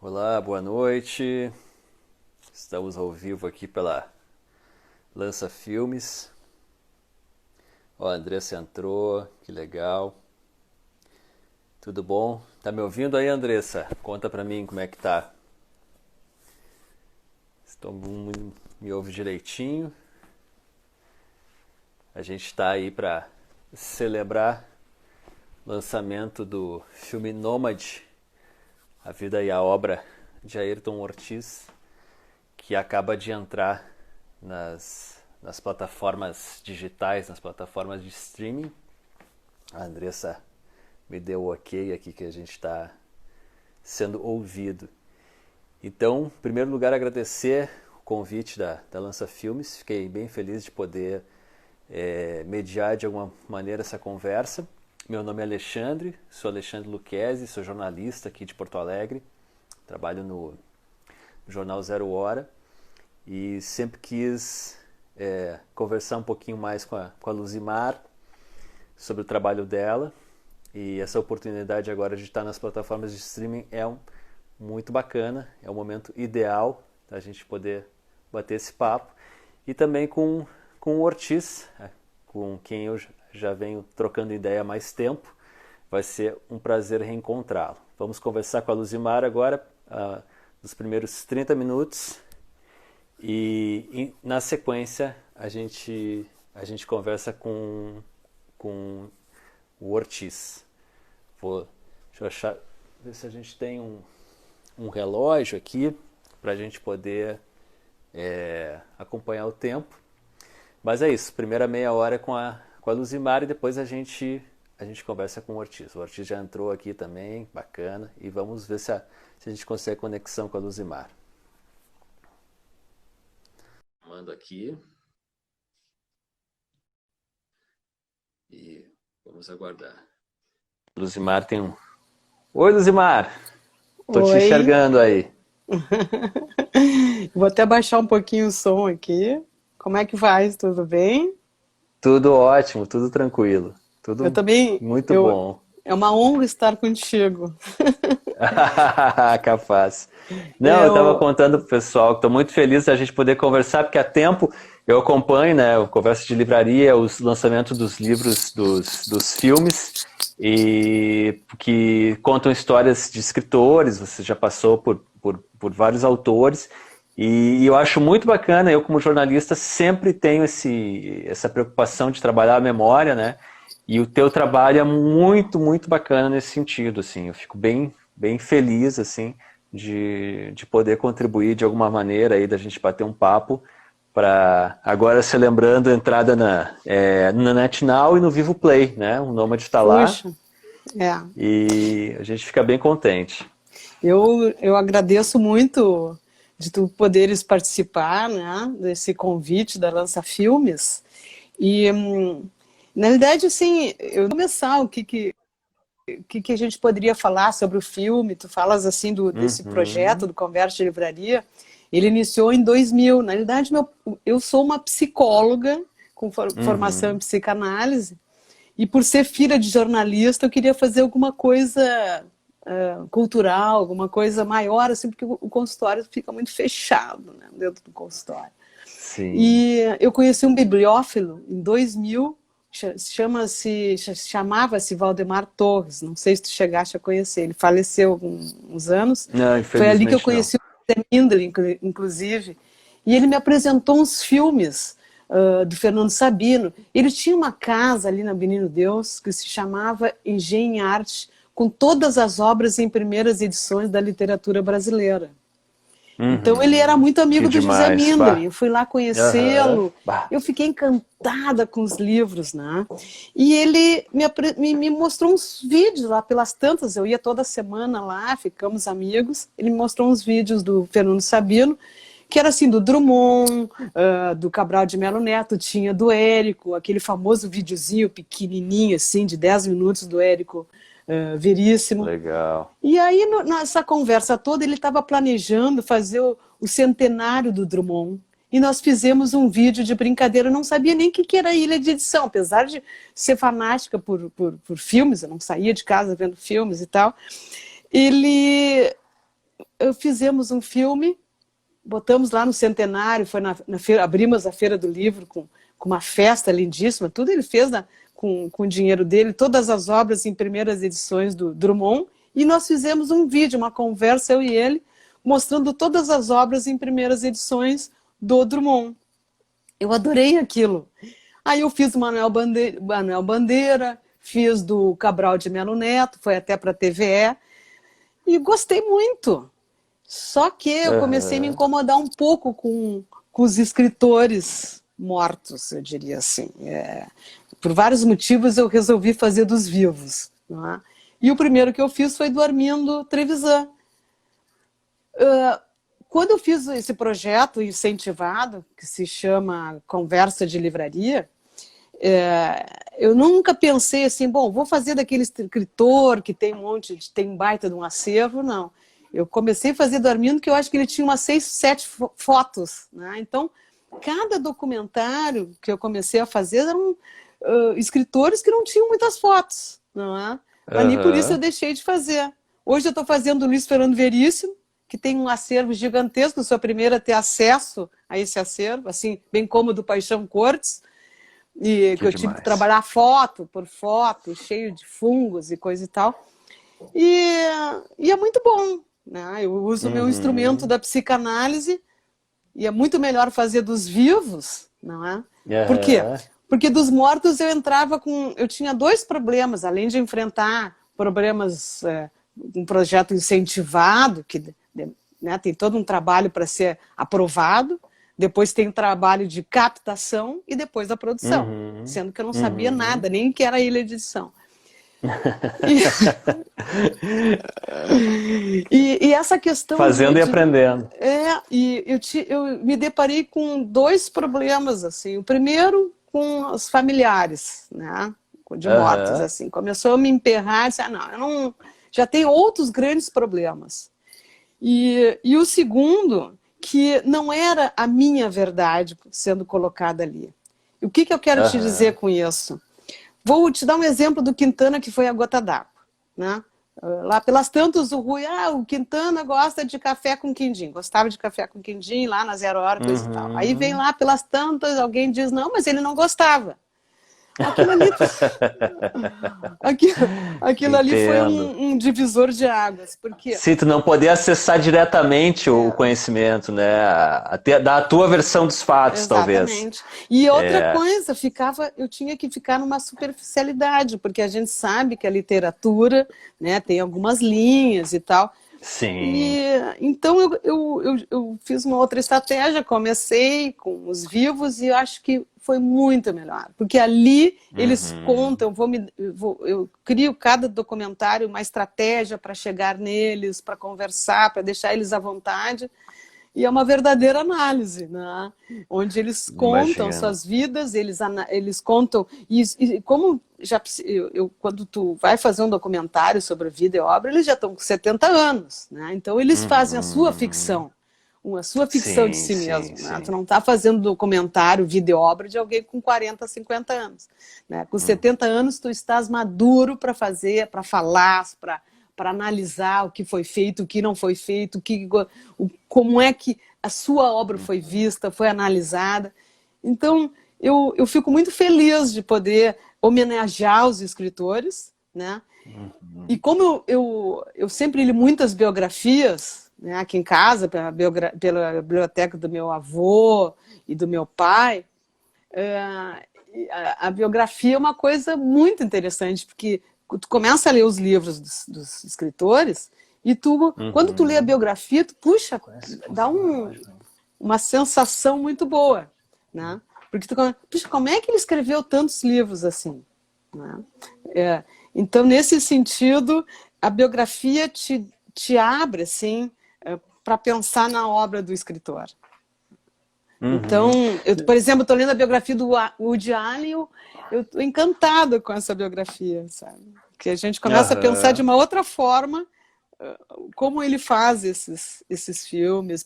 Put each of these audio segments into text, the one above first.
Olá, boa noite. Estamos ao vivo aqui pela Lança Filmes. Ó, a Andressa entrou, que legal. Tudo bom? Tá me ouvindo aí, Andressa? Conta pra mim como é que tá. Me ouve direitinho. A gente tá aí pra celebrar o lançamento do filme Nômade, a vida e a obra de Ayrton Ortiz, que acaba de entrar nas plataformas digitais, nas plataformas de streaming. A Andressa me deu o ok aqui que a gente está sendo ouvido. Então, em primeiro lugar, agradecer o convite da Lança Filmes. Fiquei bem feliz de poder mediar de alguma maneira essa conversa. Meu nome é Alexandre, sou Alexandre Lucchesi, sou jornalista aqui de Porto Alegre, trabalho no jornal Zero Hora e sempre quis conversar um pouquinho mais com a Luzimar sobre o trabalho dela, e essa oportunidade agora de estar nas plataformas de streaming muito bacana, é o momento ideal da gente poder bater esse papo, e também com o Ortiz, com quem eu já venho trocando ideia há mais tempo. Vai ser um prazer reencontrá-lo. Vamos conversar com a Luzimar agora, nos primeiros 30 minutos, e na sequência a gente conversa com o Ortiz. Deixa eu ver se a gente tem um relógio aqui para a gente poder acompanhar o tempo. Mas é isso, primeira meia hora com a Luzimar, e depois a gente conversa com o Ortiz. O Ortiz já entrou aqui também, bacana, e vamos ver se a gente consegue conexão com a Luzimar. Mando aqui. E vamos aguardar. Luzimar tem um... Oi, Luzimar! Tô te Oi, enxergando aí. vou até baixar um pouquinho o som aqui. Como é que faz? Tudo bem? Tudo ótimo, tudo tranquilo. Eu Tudo também, muito bom. é uma honra estar contigo. Capaz. Não, eu estava Eu, contando pro pessoal que estou muito feliz da gente poder conversar, porque há tempo eu acompanho, né, o Conversa de Livraria, os lançamentos dos livros, dos filmes, e que contam histórias de escritores. Você já passou por vários autores, e eu acho muito bacana. Eu, como jornalista, sempre tenho essa preocupação de trabalhar a memória, né? E o teu trabalho é muito, muito bacana nesse sentido, assim. Eu fico bem feliz, assim, de poder contribuir de alguma maneira aí, da gente bater um papo, para agora se lembrando a entrada na NetNow e no Vivo Play, né? O Nômade está lá puxa, é, e a gente fica bem contente. eu agradeço muito de tu poderes participar, né, desse convite da Lança Filmes. E, na verdade, assim, eu vou começar o que a gente poderia falar sobre o filme. Tu falas assim desse projeto Uhum, do Conversa de Livraria. Ele iniciou em 2000. Na realidade, eu sou uma psicóloga com formação em uhum. psicanálise, e por ser filha de jornalista eu queria fazer alguma coisa cultural, alguma coisa maior, assim, porque o consultório fica muito fechado, né, dentro do consultório. Sim. E eu conheci um bibliófilo em 2000, chamava-se Valdemar Torres. Não sei se tu chegaste a conhecer, ele faleceu há uns anos. Não, Foi ali que eu infelizmente não. conheci o Peter Mindlin, inclusive, e ele me apresentou uns filmes do Fernando Sabino. Ele tinha uma casa ali na Menino Deus que se chamava Engenho em Arte, com todas as obras em primeiras edições da literatura brasileira. Então ele era Uhum. muito Que amigo do José demais, Mindlin. bah. Eu fui lá Aham, conhecê-lo. bah. Eu fiquei encantada com os livros, né? E ele me mostrou uns vídeos lá pelas tantas. Eu ia toda semana lá, ficamos amigos. Ele me mostrou uns vídeos do Fernando Sabino, que era assim, do Drummond, do Cabral de Melo Neto, tinha do Érico, aquele famoso videozinho pequenininho, assim, de 10 minutos do Érico Veríssimo. Legal. E aí, nessa conversa toda, ele estava planejando fazer o centenário do Drummond. E nós fizemos um vídeo de brincadeira. Eu não sabia nem o que era ilha de edição, apesar de ser fanática por filmes. Eu não saía de casa vendo filmes e tal. Ele fizemos um filme, botamos lá no centenário, foi na feira, abrimos a Feira do Livro com uma festa lindíssima, tudo ele fez com o dinheiro dele, todas as obras em primeiras edições do Drummond, e nós fizemos um vídeo, uma conversa, eu e ele, mostrando todas as obras em primeiras edições do Drummond. Eu adorei aquilo. Aí eu fiz o Manuel Bandeira, fiz do Cabral de Melo Neto, foi até para a TVE, e gostei muito. Só que eu comecei a me incomodar um pouco com os escritores mortos, eu diria assim. Por vários motivos eu resolvi fazer dos vivos. Não é? E o primeiro que eu fiz foi do Armindo Trevisan. Quando eu fiz esse projeto incentivado, que se chama Conversa de Livraria, eu nunca pensei assim, bom, vou fazer daquele escritor que tem tem um baita de um acervo, não. Eu comecei a fazer do Armindo, que eu acho que ele tinha umas 6, 7 fotos, né? Então, cada documentário que eu comecei a fazer eram escritores que não tinham muitas fotos, não é? Ali por isso eu deixei de fazer. Hoje eu estou fazendo o Luiz Fernando Veríssimo, que tem um acervo gigantesco, eu sou a primeira a ter acesso a esse acervo, assim, bem como do Paixão Cortes, e que eu tive que trabalhar foto por foto, cheio de fungos e coisa e tal. E é muito bom, né? Eu uso o meu instrumento da psicanálise e é muito melhor fazer dos vivos, não é? Por quê? Porque dos mortos eu tinha 2 problemas, além de enfrentar problemas, um projeto incentivado, que né, tem todo um trabalho para ser aprovado, depois tem o trabalho de captação e depois a produção, sendo que eu não sabia nada, nem que era ilha de edição. E essa questão... Fazendo e aprendendo. Eu me deparei com 2 problemas, assim. O primeiro, com os familiares, né? De mortos, assim. Começou a me emperrar, disse, não, já tem outros grandes problemas. E o segundo, que não era a minha verdade sendo colocada ali. E o que eu quero te dizer com isso? Vou te dar um exemplo do Quintana, que foi a Gota d'Água, né? Lá pelas tantas, o Rui, o Quintana gosta de café com quindim, gostava de café com quindim lá na Zero Hora, coisa e tal. Aí vem lá pelas tantas, alguém diz, não, mas ele não gostava. Aquilo ali foi um divisor de águas. Porque... Sim, tu não poder acessar diretamente o conhecimento, né? Da tua versão dos fatos, exatamente. Talvez. E outra coisa, eu tinha que ficar numa superficialidade, porque a gente sabe que a literatura, né, tem algumas linhas e tal. Sim. Então eu fiz uma outra estratégia, comecei com os vivos e eu acho que foi muito melhor, porque ali eles contam, eu crio cada documentário uma estratégia para chegar neles, para conversar, para deixar eles à vontade, e é uma verdadeira análise, né? Onde eles contam suas vidas, eles contam, e como quando tu vai fazer um documentário sobre vida e obra, eles já estão com 70 anos, né? Então eles fazem a sua ficção. A sua ficção de si mesmo. Né? Tu não está fazendo documentário, vida e obra de alguém com 40, 50 anos. Né? Com 70 anos, tu estás maduro para fazer, para falar, para analisar o que foi feito, o que não foi feito, como é que a sua obra foi vista, foi analisada. Então, eu fico muito feliz de poder homenagear os escritores, né? E como eu sempre li muitas biografias, né, aqui em casa, pela biblioteca do meu avô e do meu pai, a biografia é uma coisa muito interessante, porque tu começa a ler os livros dos escritores e quando tu lê a biografia, dá uma sensação muito boa, né? Porque puxa, como é que ele escreveu tantos livros assim? Né? Então, nesse sentido, a biografia te abre, assim, para pensar na obra do escritor. Então, por exemplo, estou lendo a biografia do Woody Allen, eu estou encantada com essa biografia, sabe? Que a gente começa a pensar de uma outra forma como ele faz esses filmes,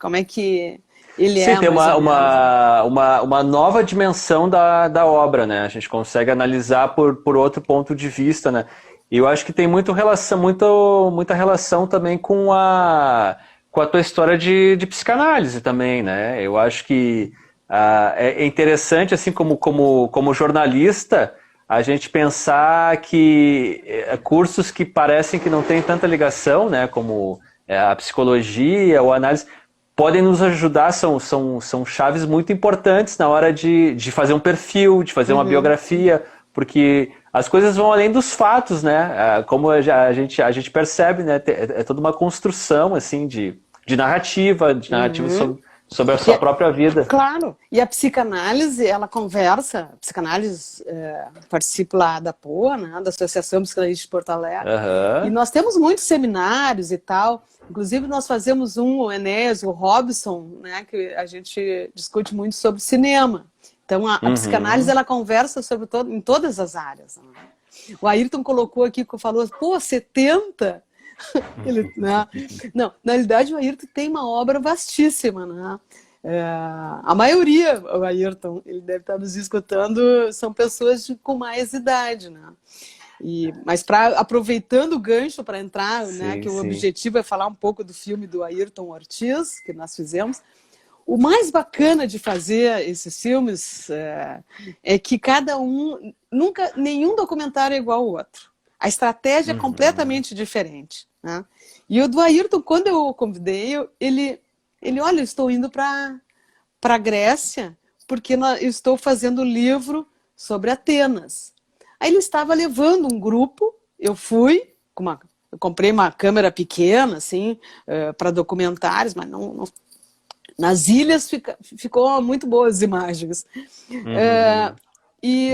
como é que ele Sim, tem uma nova dimensão da obra, né? A gente consegue analisar por outro ponto de vista, né? E eu acho que tem muita relação também com a tua história de psicanálise também, né? Eu acho que é interessante, assim, como jornalista, a gente pensar que cursos que parecem que não têm tanta ligação, né? Como a psicologia ou a análise, podem nos ajudar, são chaves muito importantes na hora de fazer um perfil, de fazer uma biografia, porque as coisas vão além dos fatos, né? Como a gente percebe, né? É toda uma construção, assim, de narrativa sobre a sua própria vida. Claro, e a psicanálise, ela conversa, a psicanálise participa lá da POA, né, da Associação Psicanalista de Porto Alegre, e nós temos muitos seminários e tal, inclusive nós fazemos o Enéas, o Robson, né, que a gente discute muito sobre cinema. Então a psicanálise, ela conversa sobre em todas as áreas. Né? O Ayrton colocou aqui, falou, pô, 70... Ele, né? Não, na realidade o Ayrton tem uma obra vastíssima, né? A maioria, o Ayrton, ele deve estar nos escutando, são pessoas com mais idade, né? Mas aproveitando o gancho para entrar, sim, né, que o objetivo é falar um pouco do filme do Ayrton Ortiz, que nós fizemos. O mais bacana de fazer esses filmes é que cada um, nenhum documentário é igual ao outro. A estratégia é completamente diferente. Né? E o do Ayrton, quando eu o convidei, ele olha, eu estou indo para a Grécia, porque eu estou fazendo um livro sobre Atenas. Aí ele estava levando um grupo, eu fui, eu comprei uma câmera pequena, assim, para documentários, mas não, nas ilhas ficou muito boas as imagens.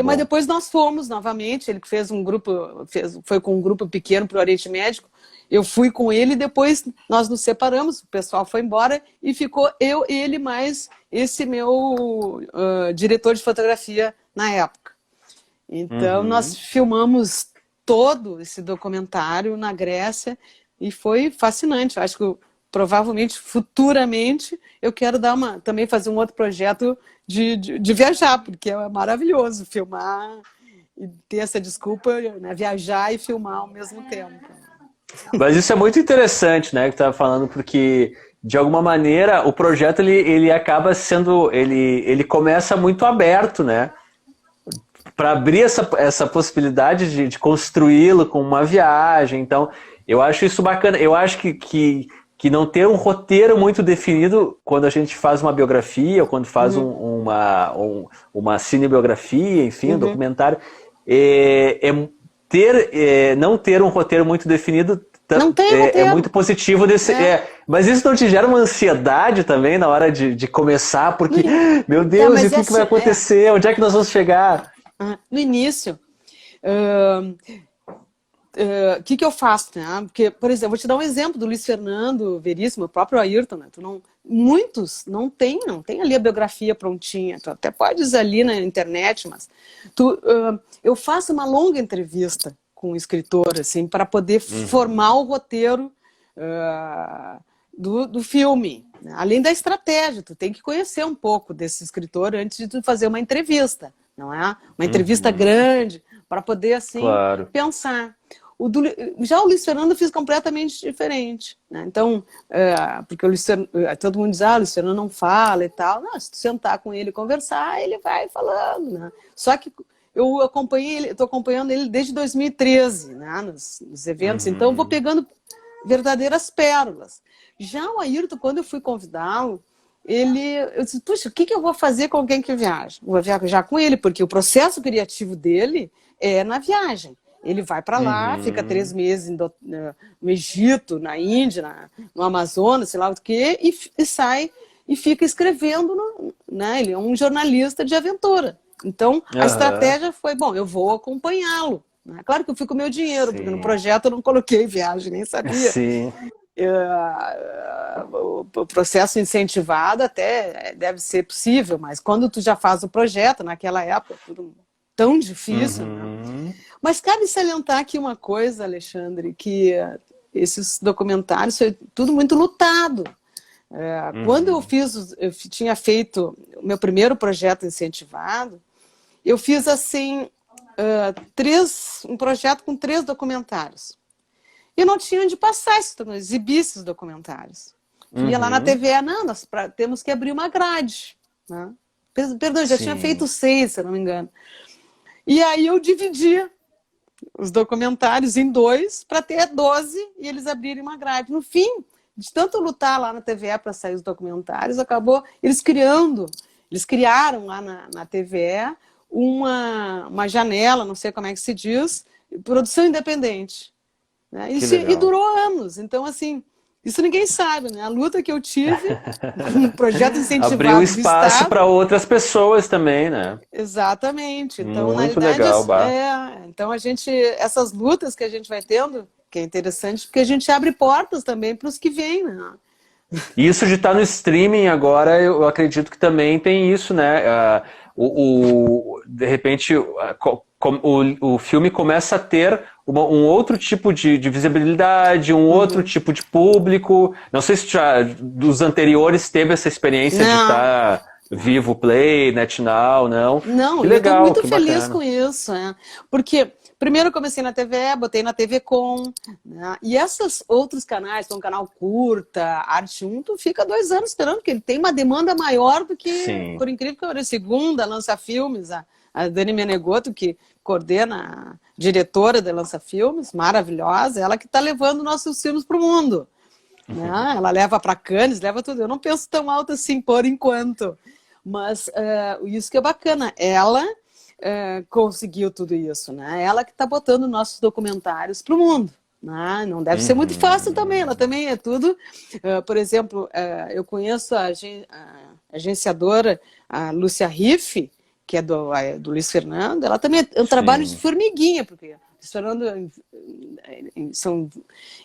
Mas depois nós fomos novamente, ele fez um grupo, foi com um grupo pequeno para o Oriente Médio, eu fui com ele e depois nós nos separamos, o pessoal foi embora e ficou eu, ele, mais esse meu diretor de fotografia na época. Então nós filmamos todo esse documentário na Grécia e foi fascinante. Eu acho que provavelmente, futuramente, eu quero também fazer um outro projeto de viajar, porque é maravilhoso filmar e ter essa desculpa, né, viajar e filmar ao mesmo tempo. Mas isso é muito interessante, né, que tu estava falando, porque, de alguma maneira, o projeto ele acaba sendo, ele começa muito aberto, né, para abrir essa possibilidade de construí-lo com uma viagem. Então, eu acho isso bacana. Eu acho que não ter um roteiro muito definido quando a gente faz uma biografia ou quando faz uma cinebiografia, enfim, um documentário, não ter um roteiro muito definido é muito positivo. Mas isso não te gera uma ansiedade também na hora de começar? Porque, meu Deus, e o que vai acontecer? Onde é que nós vamos chegar? No início... O que eu faço, né? Porque, por exemplo, vou te dar um exemplo do Luiz Fernando Veríssimo, o próprio Ayrton, né? Muitos não tem ali a biografia prontinha, tu até podes ali na internet, mas eu faço uma longa entrevista com o escritor, assim, para poder formar o roteiro do filme, né? Além da estratégia, tu tem que conhecer um pouco desse escritor antes de tu fazer uma entrevista, não é? Uma entrevista grande, para poder, assim, pensar. Já o Luiz Fernando eu fiz completamente diferente, né? Então, porque o Luiz Fernando, todo mundo diz, o Luiz Fernando não fala e tal. Não, se tu sentar com ele e conversar, ele vai falando, né? Só que eu estou acompanhando ele desde 2013, né? Nos eventos, então eu vou pegando verdadeiras pérolas. Já o Ayrton, quando eu fui convidá-lo, eu disse, puxa, o que eu vou fazer com alguém que viaja? Vou viajar com ele, porque o processo criativo dele é na viagem. Ele vai para lá, fica 3 meses no Egito, na Índia, no Amazonas, sei lá o quê, e sai e fica escrevendo, né? Ele é um jornalista de aventura. Então, a estratégia foi, bom, eu vou acompanhá-lo. Né? Claro que eu fico com o meu dinheiro, porque no projeto eu não coloquei viagem, nem sabia. Sim. O processo incentivado até deve ser possível, mas quando tu já faz o projeto, naquela época, tudo tão difícil, né? Mas cabe salientar aqui uma coisa, Alexandre, que esses documentários foi tudo muito lutado. Quando eu tinha feito o meu primeiro projeto incentivado, eu fiz assim, um projeto com 3 documentários. E não tinha onde passar, exibir esses documentários. Ia lá na TVE, não, nós temos que abrir uma grade. Né? Perdão, já tinha feito 6, se eu não me engano. E aí eu dividi os documentários em 2 para ter 12 e eles abrirem uma grade. No fim, de tanto lutar lá na TVE para sair os documentários, acabou eles criaram lá na TVE uma janela, não sei como é que se diz, produção independente. Né? E durou anos. Então, assim, isso ninguém sabe, né? A luta que eu tive, um projeto incentivado abriu espaço para outras pessoas também, né? Exatamente. Então, muito na legal, realidade, então essas lutas que a gente vai tendo, que é interessante, porque a gente abre portas também para os que vêm, né? Isso de estar no streaming agora, eu acredito que também tem isso, né? De repente, o filme começa a ter um outro tipo de visibilidade, um outro tipo de público. Não sei se já dos anteriores teve essa experiência de estar Vivo Play, NetNow, não? Não, que legal, eu estou muito feliz bacana. com isso, porque primeiro eu comecei na TVE, botei na TV Com, né? E esses outros canais, como Canal Curta, Arte 1, tu fica 2 anos esperando, porque ele tem uma demanda maior do que, Sim. por incrível que pareça, segunda Lança Filmes, a Dani Menegoto, que coordena, a diretora da Lança Filmes, maravilhosa, ela que está levando nossos filmes para o mundo. Né? Ela leva para Cannes, leva tudo. Eu não penso tão alto assim por enquanto. Mas isso que é bacana, ela conseguiu tudo isso, né? Ela que está botando nossos documentários para o mundo. Né? Não deve ser muito fácil também, ela também é tudo. Por exemplo, eu conheço a agenciadora, a Lúcia Riff, que é do Luiz Fernando, ela também é um trabalho de formiguinha, porque Luiz Fernando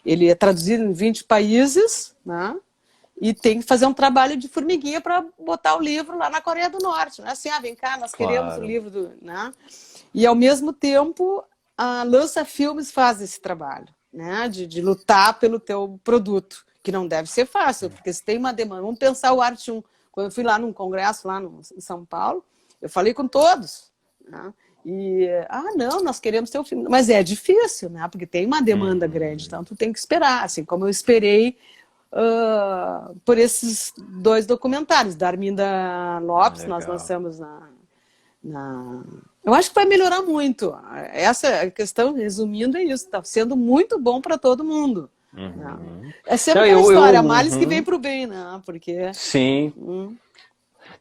ele é traduzido em 20 países, né? E tem que fazer um trabalho de formiguinha para botar o livro lá na Coreia do Norte. Não é assim, vem cá, nós queremos o livro. Né? E, ao mesmo tempo, a Lança Filmes faz esse trabalho, né? de lutar pelo teu produto, que não deve ser fácil, porque se tem uma demanda. Vamos pensar o Arte 1. Quando eu fui lá num congresso, lá em São Paulo, eu falei com todos. Né? E, não, nós queremos ter o filme. Mas é difícil, né? Porque tem uma demanda grande, então tu tem que esperar. Assim como eu esperei por esses 2 documentários da Arminda Lopes, nós lançamos eu acho que vai melhorar muito. Essa questão, resumindo, é isso. Está sendo muito bom para todo mundo. É sempre aquela história, a males que vem para o bem, né? Porque... Sim.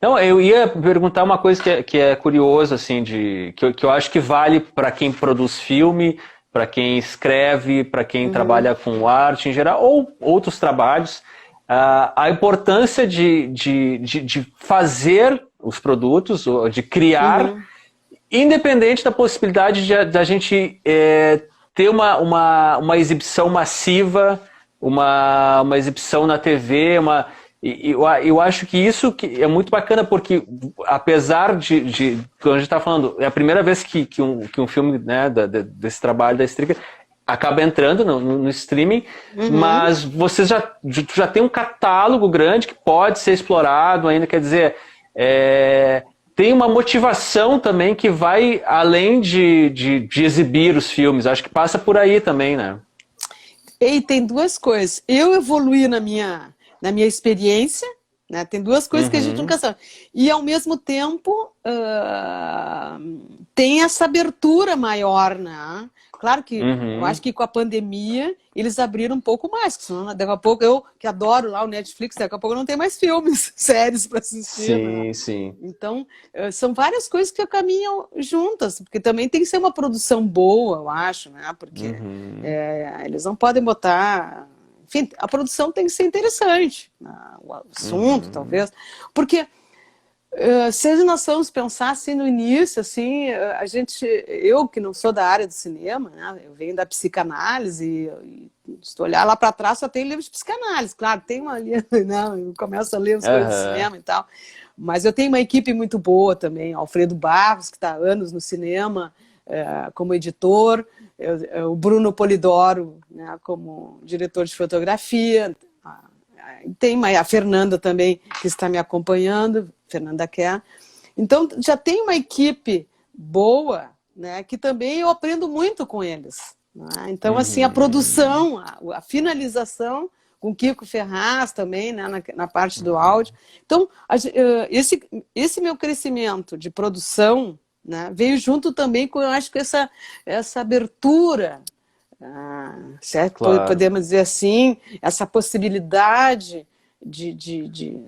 Não, eu ia perguntar uma coisa que é curiosa, assim, que eu acho que vale para quem produz filme, para quem escreve, para quem trabalha com arte em geral, ou outros trabalhos, a importância de fazer os produtos, de criar, independente da possibilidade de a gente ter uma exibição massiva, uma exibição na TV, eu acho que isso é muito bacana, porque apesar quando a gente está falando, é a primeira vez que um filme, né, desse trabalho da Stricker acaba entrando no streaming, mas você já tem um catálogo grande que pode ser explorado ainda, quer dizer, tem uma motivação também que vai além de exibir os filmes, acho que passa por aí também, né? E tem 2 coisas, eu evoluí na minha experiência, né? Tem 2 coisas que a gente nunca sabe. E, ao mesmo tempo, tem essa abertura maior, né? Claro que eu acho que com a pandemia eles abriram um pouco mais, senão daqui a pouco eu, que adoro lá o Netflix, daqui a pouco não tem mais filmes, séries para assistir. Sim, né? sim. Então, são várias coisas que caminham juntas, porque também tem que ser uma produção boa, eu acho, né? Porque eles não podem botar... Enfim, a produção tem que ser interessante, né? O assunto, talvez. Porque se nós formos pensar assim no início, assim, eu que não sou da área do cinema, né? Eu venho da psicanálise, e se tu olhar lá para trás só tem livro de psicanálise, claro, tem uma ali, não, eu começo a ler as coisas do cinema e tal, mas eu tenho uma equipe muito boa também, Alfredo Barros, que está há anos no cinema, como editor, o Bruno Polidoro, né, como diretor de fotografia, tem a Fernanda também, que está me acompanhando, Fernanda Kerr. Então, já tem uma equipe boa né, que também eu aprendo muito com eles, né? Então, assim, a produção, a finalização, com Kiko Ferraz também, né, na parte do áudio. Então, esse meu crescimento de produção, né, veio junto também com, eu acho que essa abertura, certo? Claro. Podemos dizer assim, essa possibilidade de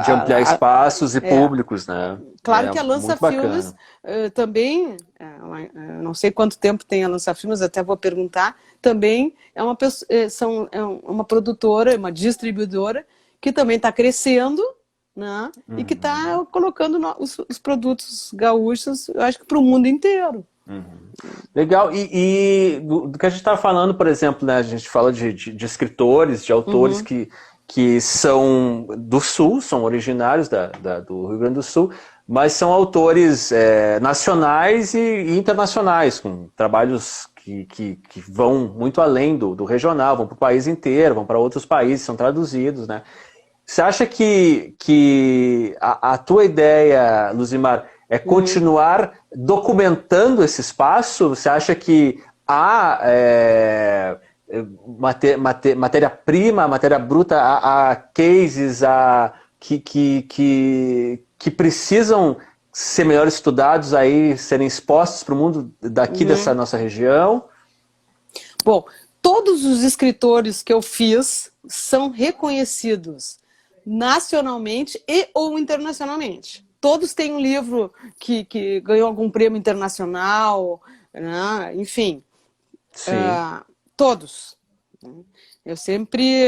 ampliar espaços e públicos, né? Claro que a Lança Filmes também, não sei quanto tempo tem a Lança Filmes, até vou perguntar, também é uma produtora, uma distribuidora que também está crescendo, né? E que está colocando os produtos gaúchos, eu acho que para o mundo inteiro. Legal. E do que a gente estava falando, por exemplo, né? A gente fala de escritores, de autores que são do Sul, são originários do Rio Grande do Sul, mas são autores nacionais e internacionais, com trabalhos que vão muito além do regional, vão para o país inteiro, vão para outros países, são traduzidos, né? Você acha que a tua ideia, Luzimar, é continuar documentando esse espaço? Você acha que há matéria-prima, matéria bruta, há cases que precisam ser melhor estudados aí, serem expostos para o mundo daqui dessa nossa região? Bom, todos os escritores que eu fiz são reconhecidos nacionalmente e ou internacionalmente. Todos têm um livro que ganhou algum prêmio internacional, né? Enfim. Todos. Eu sempre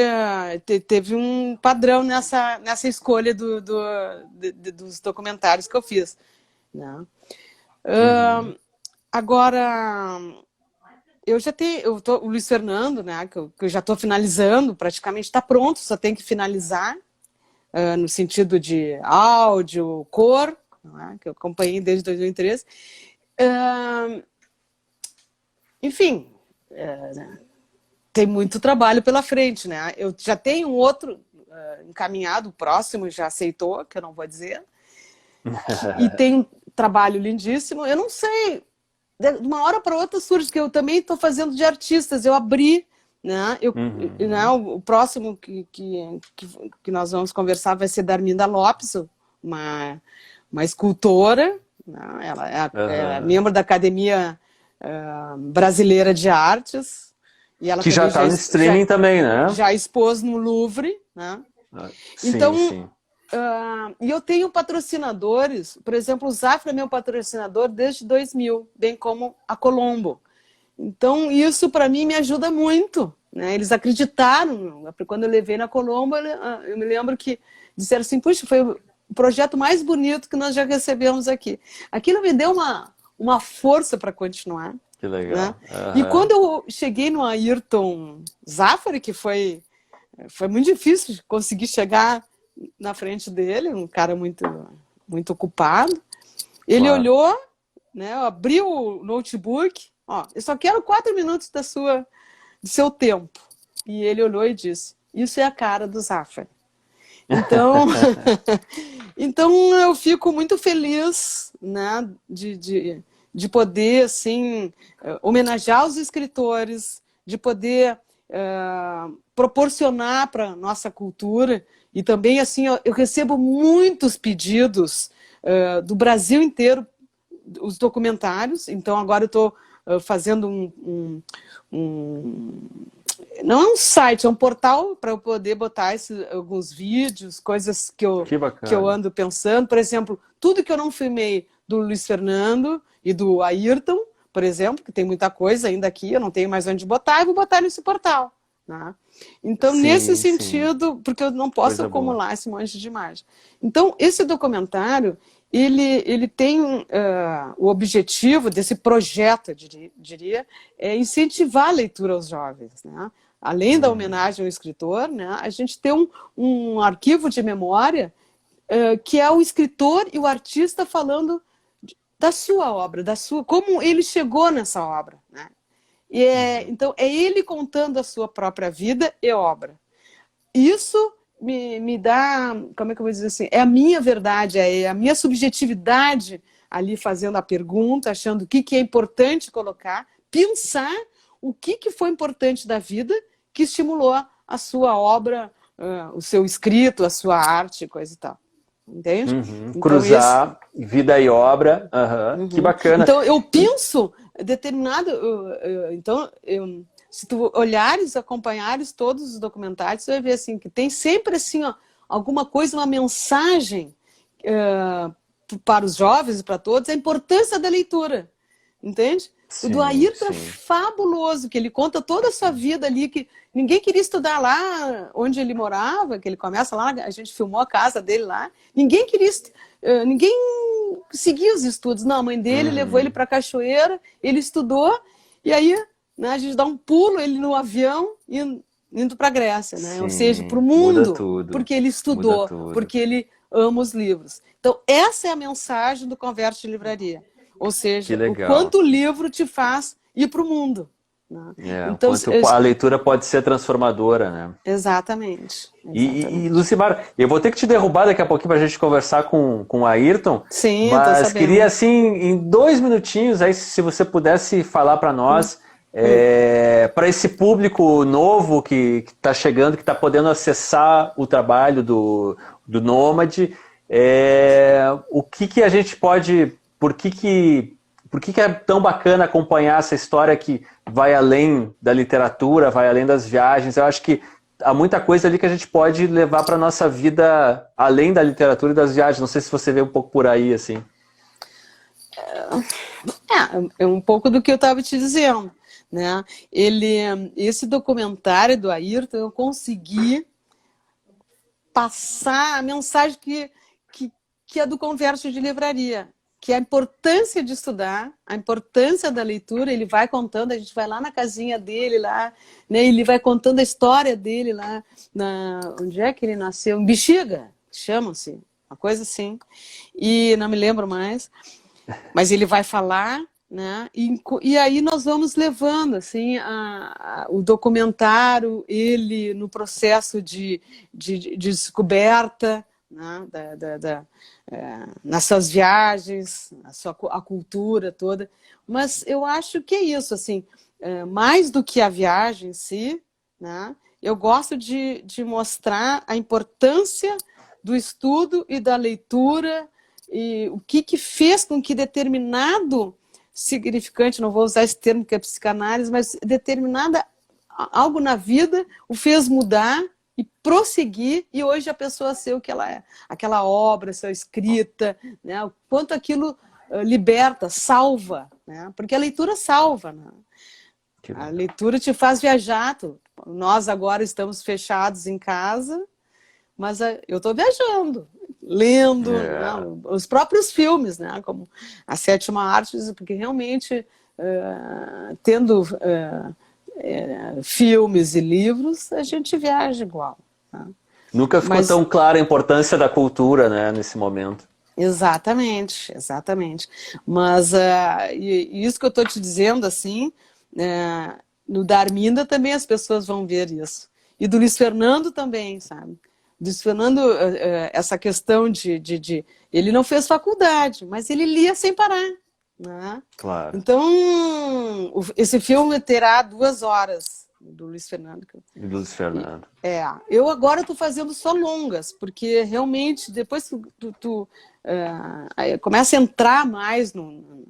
teve um padrão nessa escolha dos documentários que eu fiz, né? Agora, o Luiz Fernando, né, que eu já estou finalizando, praticamente está pronto, só tem que finalizar, no sentido de áudio, cor, né, que eu acompanhei desde 2013. Enfim, tem muito trabalho pela frente, né? Eu já tenho um outro encaminhado, o próximo já aceitou, que eu não vou dizer. E tem um trabalho lindíssimo. Eu não sei, de uma hora para outra surge, que eu também estou fazendo de artistas. Eu abri, né? Né, o próximo que nós vamos conversar vai ser da Arminda Lopes, uma escultora, né? Ela é membro da Academia Brasileira de Artes. E ela que já está no streaming também, né? Já expôs no Louvre, né? Então, e eu tenho patrocinadores, por exemplo, o Zafra é meu patrocinador desde 2000, bem como a Colombo. Então, isso para mim me ajuda muito, né? Eles acreditaram, quando eu levei na Colombo, eu me lembro que disseram assim, puxa, foi o projeto mais bonito que nós já recebemos aqui. Aquilo me deu uma força para continuar. Que legal. Né? E quando eu cheguei no Ayrton Zafari, que foi muito difícil conseguir chegar na frente dele, um cara muito, muito ocupado, ele olhou, né, abriu o notebook, eu só quero 4 minutos do seu tempo. E ele olhou e disse, isso é a cara do Zafari. Então, então eu fico muito feliz, né, de poder, assim, homenagear os escritores, de poder proporcionar para a nossa cultura. E também, assim, eu recebo muitos pedidos do Brasil inteiro, os documentários. Então, agora eu estou fazendo não é um site, é um portal para eu poder botar alguns vídeos, coisas que eu ando pensando. Por exemplo, tudo que eu não filmei do Luiz Fernando e do Ayrton, por exemplo, que tem muita coisa ainda aqui, eu não tenho mais onde botar, eu vou botar nesse portal. Né? Então, nesse sentido, porque eu não posso acumular esse monte de imagem. Então, esse documentário, ele tem o objetivo desse projeto, eu diria, é incentivar a leitura aos jovens. Né? Além da homenagem ao escritor, né, a gente tem um arquivo de memória que é o escritor e o artista falando da sua obra, como ele chegou nessa obra. Né? Então, é ele contando a sua própria vida e obra. Isso me dá, como é que eu vou dizer assim, é a minha verdade, é a minha subjetividade ali fazendo a pergunta, achando o que é importante colocar, pensar o que foi importante da vida que estimulou a sua obra, o seu escrito, a sua arte, coisa e tal. Entende? Então, cruzar vida e obra. Que bacana. Então, eu penso determinado... Então, se tu olhares, acompanhares todos os documentários, você vai ver assim, que tem sempre assim, ó, alguma coisa, uma mensagem para os jovens e para todos, a importância da leitura. Entende? Sim, o do Ayrton é fabuloso, que ele conta toda a sua vida ali, que ninguém queria estudar lá onde ele morava, que ele começa lá, a gente filmou a casa dele lá, ninguém queria, ninguém seguia os estudos. Não, a mãe dele levou ele para a cachoeira, ele estudou, e aí, né, a gente dá um pulo, ele no avião, indo para a Grécia, né? Ou seja, para o mundo, porque ele estudou, porque ele ama os livros. Então, essa é a mensagem do Conversa de Livraria. Ou seja, o quanto o livro te faz ir para o mundo. Né? Então, a leitura pode ser transformadora, né? Exatamente. E Lucimar, eu vou ter que te derrubar daqui a pouquinho para a gente conversar com o Ayrton. Sim, mas queria, assim, em 2 minutinhos, aí, se você pudesse falar para nós, para esse público novo que está chegando, que está podendo acessar o trabalho do Nômade, o que a gente pode... Por que é tão bacana acompanhar essa história que vai além da literatura, vai além das viagens? Eu acho que há muita coisa ali que a gente pode levar para a nossa vida além da literatura e das viagens. Não sei se você vê um pouco por aí, assim. É um pouco do que eu estava te dizendo, né? Esse documentário do Ayrton, eu consegui passar a mensagem que é do Conversa de Livraria, que é a importância de estudar, a importância da leitura. Ele vai contando, a gente vai lá na casinha dele, lá, né, ele vai contando a história dele lá, onde é que ele nasceu? Em Bexiga, chama-se, uma coisa assim, e não me lembro mais, mas ele vai falar, né, e aí nós vamos levando assim, o documentário, ele no processo de descoberta, né, nas suas viagens, a cultura toda. Mas eu acho que é isso, assim, mais do que a viagem em si, né, eu gosto de mostrar a importância do estudo e da leitura, e o que fez com que determinado significante, não vou usar esse termo que é psicanálise, mas determinada algo na vida o fez mudar e prosseguir, e hoje a pessoa ser o que ela é. Aquela obra, sua escrita, né? O quanto aquilo liberta, salva, né? Porque a leitura salva, né? A leitura te faz viajar. Nós agora estamos fechados em casa, mas eu estou viajando, lendo, né? Os próprios filmes, né? Como A Sétima Arte, porque realmente tendo... filmes e livros, a gente viaja igual. Tá? Nunca ficou tão clara a importância da cultura, né, nesse momento. Exatamente, exatamente. Mas isso que eu estou te dizendo, assim, no da Arminda também as pessoas vão ver isso. E do Luiz Fernando também, sabe? Do Luiz Fernando, essa questão de... Ele não fez faculdade, mas ele lia sem parar. Né? Claro. Então, esse filme terá 2 horas do Luiz Fernando. Do Luiz Fernando. Eu agora estou fazendo só longas, porque realmente depois tu começa a entrar mais no...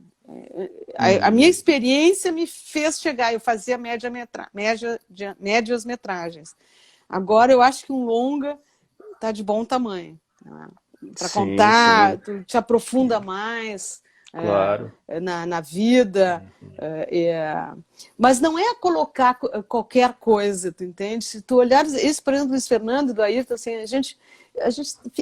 A minha experiência me fez chegar, eu fazia médias metragens. Agora eu acho que um longa está de bom tamanho. Né? Para contar, tu te aprofunda mais... Claro. Na vida, mas não é colocar qualquer coisa, tu entende? Se tu olhares esse, por exemplo, do Luiz Fernando, do Ayrton, assim,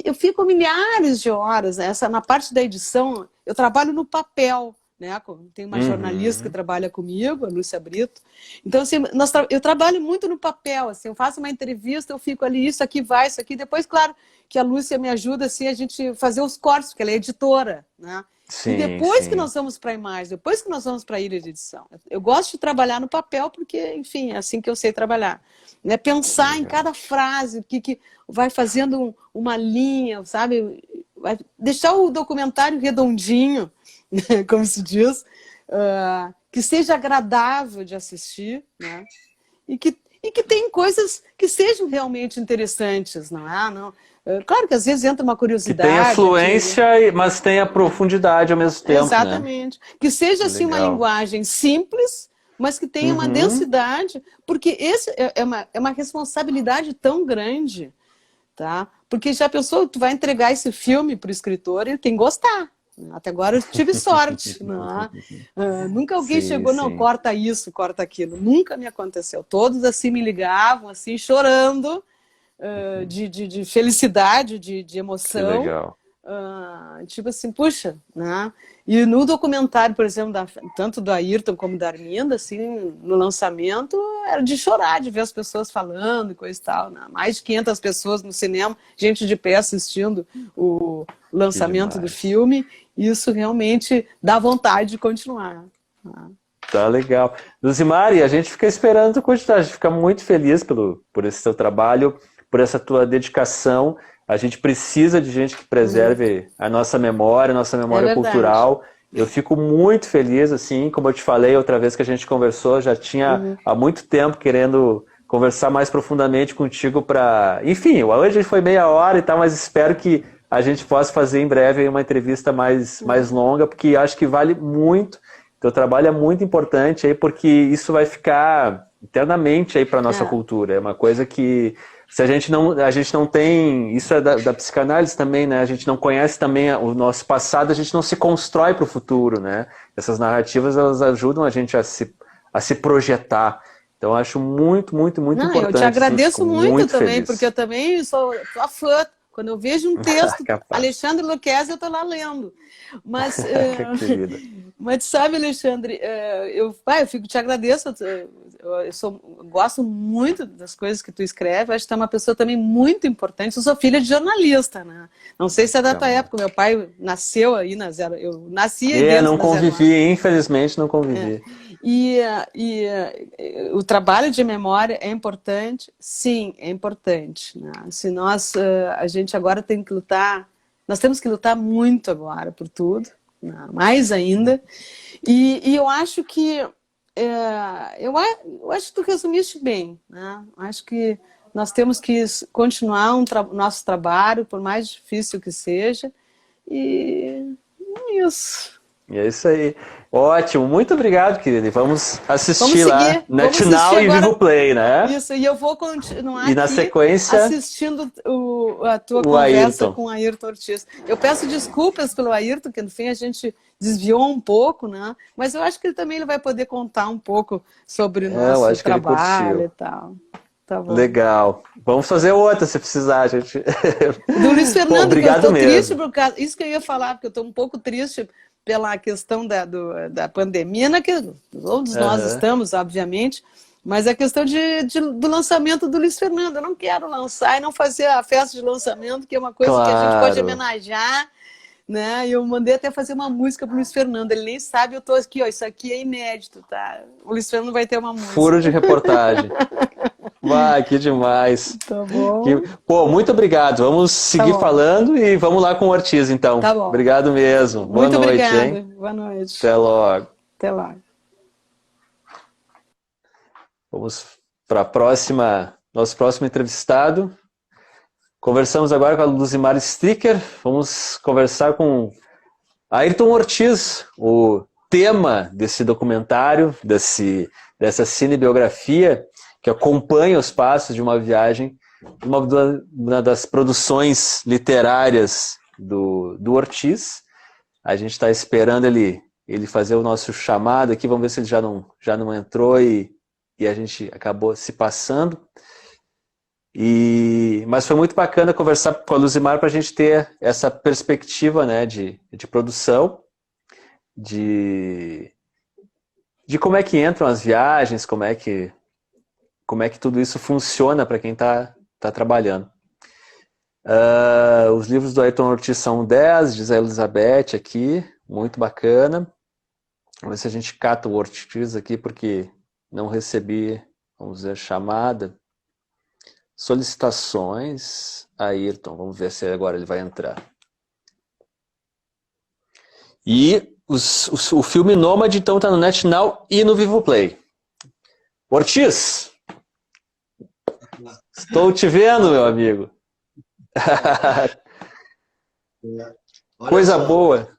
eu fico milhares de horas, né? Na parte da edição, eu trabalho no papel, né? Tem uma jornalista que trabalha comigo, a Lúcia Brito. Então, assim, eu trabalho muito no papel, assim, eu faço uma entrevista, eu fico ali, isso aqui vai, isso aqui. Depois, claro, que a Lúcia me ajuda, assim, a gente fazer os cortes, porque ela é editora, né? Sim, e depois que nós vamos para a imagem, depois que nós vamos para a ilha de edição. Eu gosto de trabalhar no papel porque, enfim, é assim que eu sei trabalhar. Né? Pensar em cada frase, o que vai fazendo uma linha, sabe? vai deixar o documentário redondinho, como se diz, que seja agradável de assistir, né? E que tem coisas que sejam realmente interessantes, não é? Não, claro que às vezes entra uma Que curiosidade. tenha fluência, mas tenha profundidade ao mesmo tempo, exatamente. né? Que seja assim uma Legal. linguagem simples, mas que tenha uma densidade, porque esse é uma responsabilidade tão grande, tá? Porque já pensou, tu vai entregar esse filme para o escritor e ele tem que gostar. Até agora eu tive sorte, não é? Nunca alguém Sim, chegou, não, sim. corta isso, corta aquilo. Nunca me aconteceu. Todos assim me ligavam, assim, chorando, de felicidade, de Que emoção. legal. Tipo assim, puxa, né? E no documentário, por exemplo, tanto do Ayrton como da Arminda, assim, no lançamento, era de chorar, de ver as pessoas falando e coisa e tal, né? Mais de 500 pessoas no cinema, gente de pé assistindo o Que lançamento do demais. filme. Isso realmente dá vontade de continuar. Né? Tá legal. Luzimari, a gente fica esperando tu continuar. A gente fica muito feliz por esse teu trabalho, por essa tua dedicação. A gente precisa de gente que preserve a nossa É memória verdade. cultural. Eu fico muito feliz, assim, como eu te falei outra vez que a gente conversou, já tinha há muito tempo querendo conversar mais profundamente contigo para... Enfim, hoje foi meia hora e tal, mas espero que a gente possa fazer em breve uma entrevista mais longa, porque acho que vale muito. Teu trabalho é muito importante aí, porque isso vai ficar eternamente aí para nossa cultura. É uma coisa que se a gente não tem, isso é da psicanálise também, né? A gente não conhece também o nosso passado, a gente não se constrói para o futuro, né? Essas narrativas, elas ajudam a gente a se projetar. Então, eu acho muito, muito, muito Não, eu te importante, sim. Fico agradeço muito muito também, porque eu feliz. também sou tua fã. Quando eu vejo um texto, Capaz. Alexandre Luquezzi, eu estou lá lendo. Mas, Querida. mas sabe, Alexandre, eu te agradeço. Eu gosto muito das coisas que tu escreve. Acho que tu é uma pessoa também muito importante. Eu sou filha de jornalista, né? Não sei se é da tua época. Meu pai nasceu aí na Zero. Eu nasci aí dentro Não da Zero Hora. convivi, infelizmente não convivi. O trabalho de memória é importante? Sim, é importante. Né? Se a gente agora tem que lutar, nós temos que lutar muito agora por tudo, né? Mais ainda. E eu acho que eu acho que tu resumiste bem. Né? Acho que nós temos que continuar nosso trabalho, por mais difícil que seja, e é isso. E é isso aí. Ótimo, muito obrigado, querido. E vamos assistir lá, Vamos assistir NetNow e agora. Vivo Play, né? Isso, e eu vou continuar E na aqui sequência, assistindo a tua o conversa Ayrton. com o Ayrton Ortiz. Eu peço desculpas pelo Ayrton, que no fim a gente desviou um pouco, né? Mas eu acho que ele vai poder contar um pouco sobre o Eu nosso acho que ele trabalho curtiu. e tal. Tá bom. Legal. Vamos fazer outra se precisar, gente. Do Luiz Pô, Fernando, que eu obrigado estou triste mesmo. por causa. Isso que eu ia falar, porque eu estou um pouco triste pela questão da pandemia, né, que todos nós Aham. estamos, obviamente, mas a questão do lançamento do Luiz Fernando. Eu não quero lançar e não fazer a festa de lançamento, que é uma coisa que a gente pode Claro. homenagear, né? E eu mandei até fazer uma música para o Luiz Fernando. Ele nem sabe, eu estou aqui, ó, isso aqui é inédito, tá? O Luiz Fernando vai ter uma Furo de música. reportagem. Vai, que demais. Tá bom? Pô, muito obrigado. Vamos Tá seguir bom. falando e vamos lá com o Ortiz, então. Tá bom. Obrigado mesmo. Boa Muito noite, hein? obrigada. Boa noite. Até logo. Até lá. Vamos para nosso próximo entrevistado. Conversamos agora com a Luzimar Stricker. Vamos conversar com Ayrton Ortiz, o tema desse documentário, dessa cinebiografia que acompanha os passos de uma viagem, uma das produções literárias do Ortiz. A gente está esperando ele fazer o nosso chamado aqui, vamos ver se ele já não entrou e a gente acabou se passando. Mas foi muito bacana conversar com a Luzimar para a gente ter essa perspectiva, né, de produção, de como é que entram as viagens, como é que tudo isso funciona para quem está trabalhando. Os livros do Ayrton Ortiz são 10, diz a Elizabeth aqui, muito bacana. Vamos ver se a gente cata o Ortiz aqui, porque não recebi, vamos dizer, chamada. Solicitações, Ayrton, vamos ver se agora ele vai entrar. E o filme Nômade, então, tá no NetNow e no Vivoplay. Ortiz, estou te vendo, meu amigo. Coisa Só, boa.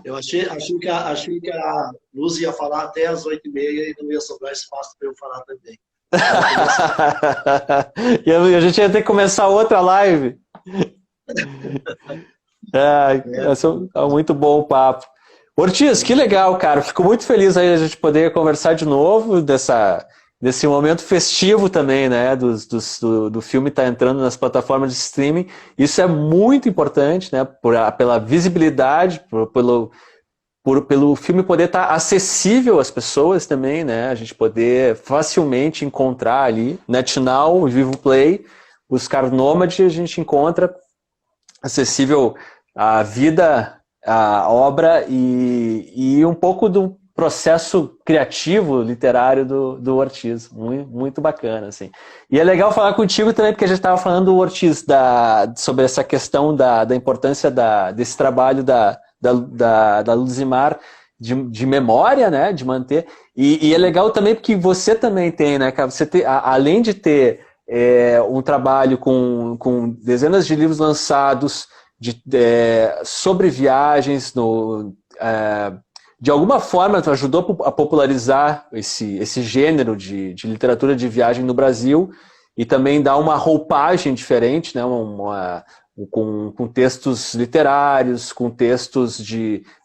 eu achei que a Luz ia falar até as 8h30 e não ia sobrar espaço para eu falar também. E a gente ia ter que começar outra live. Muito bom o papo. Ortiz, que legal, cara. Fico muito feliz aí a gente poder conversar de novo desse momento festivo também, né? Do filme estar entrando nas plataformas de streaming. Isso é muito importante, né? Pela visibilidade, pelo filme poder estar acessível às pessoas também, né? A gente poder facilmente encontrar ali, NetNow, Vivoplay, buscar Nômade, a gente encontra acessível a vida, a obra e um pouco do processo criativo, literário do Ortiz. Muito, muito bacana, assim. E é legal falar contigo também, porque a gente estava falando, Ortiz, sobre essa questão da importância desse trabalho da Luzimar de memória, né, de manter. E é legal também porque você também tem, né, cara, além de ter um trabalho com dezenas de livros lançados sobre viagens, de alguma forma tu ajudou a popularizar esse gênero de literatura de viagem no Brasil e também dar uma roupagem diferente, né, com textos literários, com textos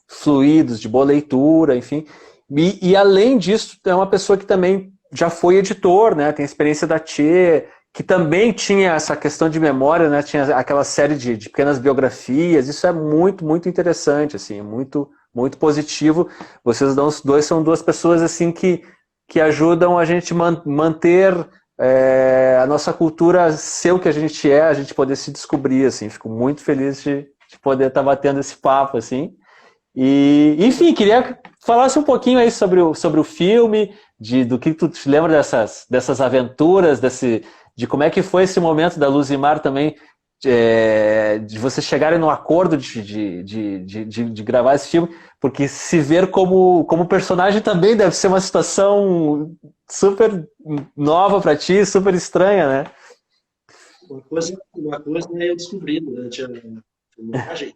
fluidos, de boa leitura, enfim. E além disso, é uma pessoa que também já foi editor, né? Tem a experiência da Tchê, que também tinha essa questão de memória, né? Tinha aquela série de pequenas biografias. Isso é muito, muito interessante, assim, muito, muito positivo. Vocês dois são duas pessoas assim que ajudam a gente manter a nossa cultura ser o que a gente poder se descobrir, assim. Fico muito feliz de poder estar batendo esse papo, assim. E, enfim, queria que falasse um pouquinho aí sobre o filme, do que tu te lembra dessas aventuras, de como é que foi esse momento da Luzimar também, de vocês chegarem num acordo de gravar esse filme, porque se ver como personagem também deve ser uma situação super nova para ti, super estranha, né? Uma coisa eu descobri durante a filmagem,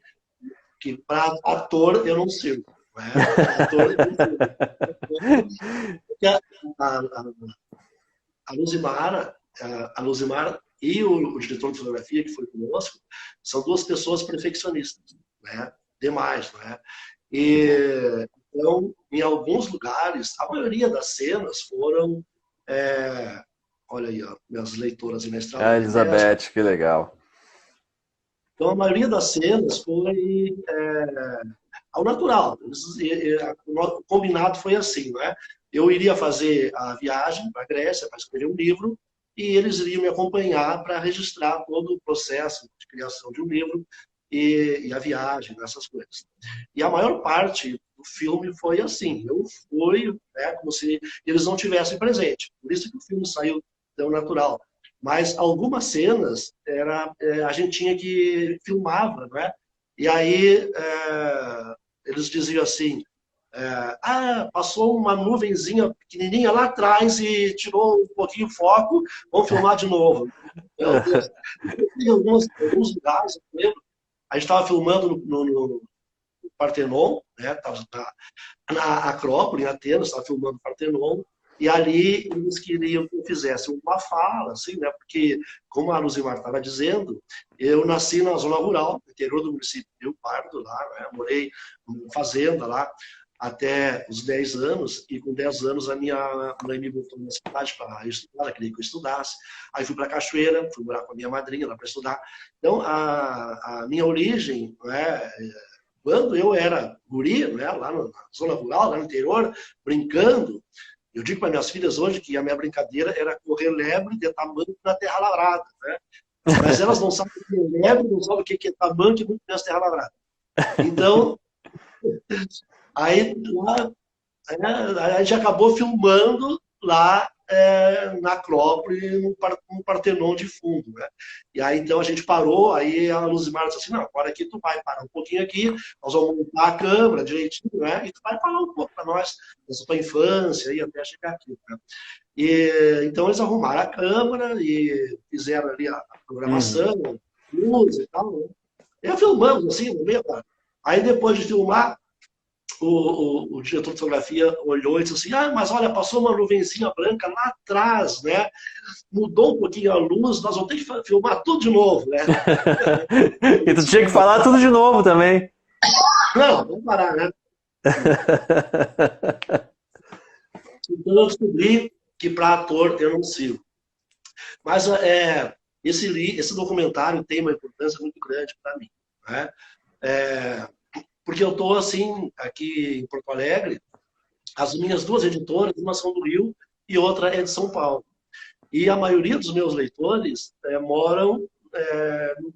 que para ator eu não sirvo. Né? Ator eu não sirvo. Porque a Luzimar e o diretor de fotografia que foi conosco são duas pessoas perfeccionistas, né? Demais, né? E então, em alguns lugares, a maioria das cenas foram, olha aí, ó, minhas leitoras e mestradas. Ah, Elizabeth, que legal. Então, a maioria das cenas foi ao natural. O combinado foi assim, né? Eu iria fazer a viagem para a Grécia para escrever um livro e eles iriam me acompanhar para registrar todo o processo de criação de um livro e a viagem, essas coisas. E a maior parte do filme foi assim. Eu fui, né, como se eles não tivessem presente. Por isso que o filme saiu tão natural. Mas algumas cenas a gente tinha que filmava, né? E aí eles diziam assim, passou uma nuvenzinha pequenininha lá atrás e tirou um pouquinho o foco, vamos filmar de novo. Meu Deus. Em alguns lugares, eu lembro, a gente estava filmando no Partenon, né? Tava na Acrópole, em Atenas, estava filmando o Partenon, e ali eles queriam que eu fizesse uma fala, assim, né? Porque, como a Luzimar estava dizendo, eu nasci na zona rural, no interior do município de Rio Pardo, lá, né? Morei numa fazenda lá até os 10 anos, e com 10 anos a minha mãe me botou na cidade para estudar, ela queria que eu estudasse. Aí fui para Cachoeira, fui morar com a minha madrinha lá para estudar. Então, a minha origem, né? Quando eu era guri, né? Lá na zona rural, lá no interior, brincando, eu digo para minhas filhas hoje que a minha brincadeira era correr lebre de tamanho na terra lavrada, né? Mas elas não sabem o que é lebre, não sabem o que é tamanho, que muito menos terra lavrada. Então, aí lá, a gente acabou filmando lá na Acrópole, no Partenon de fundo, né? E aí, então, a gente parou, aí a Luzimar disse assim, não, agora aqui tu vai parar um pouquinho aqui, nós vamos montar a câmera direitinho, né? E tu vai parar um pouco para nós, nessa tua infância, aí, até chegar aqui, né? E, então, eles arrumaram a câmera e fizeram ali a programação, luz e tal, né? E filmamos, assim, no meio da... Aí, depois de filmar, o diretor de fotografia olhou e disse assim, mas olha, passou uma nuvenzinha branca lá atrás, né? Mudou um pouquinho a luz, nós vamos ter que filmar tudo de novo, né? E tu tinha que falar tudo de novo também. Não, vamos parar, né? Então eu descobri que para ator eu não sirvo. Mas esse documentário tem uma importância muito grande para mim, né? Porque eu estou, assim, aqui em Porto Alegre, as minhas duas editoras, uma são do Rio e outra é de São Paulo. E a maioria dos meus leitores moram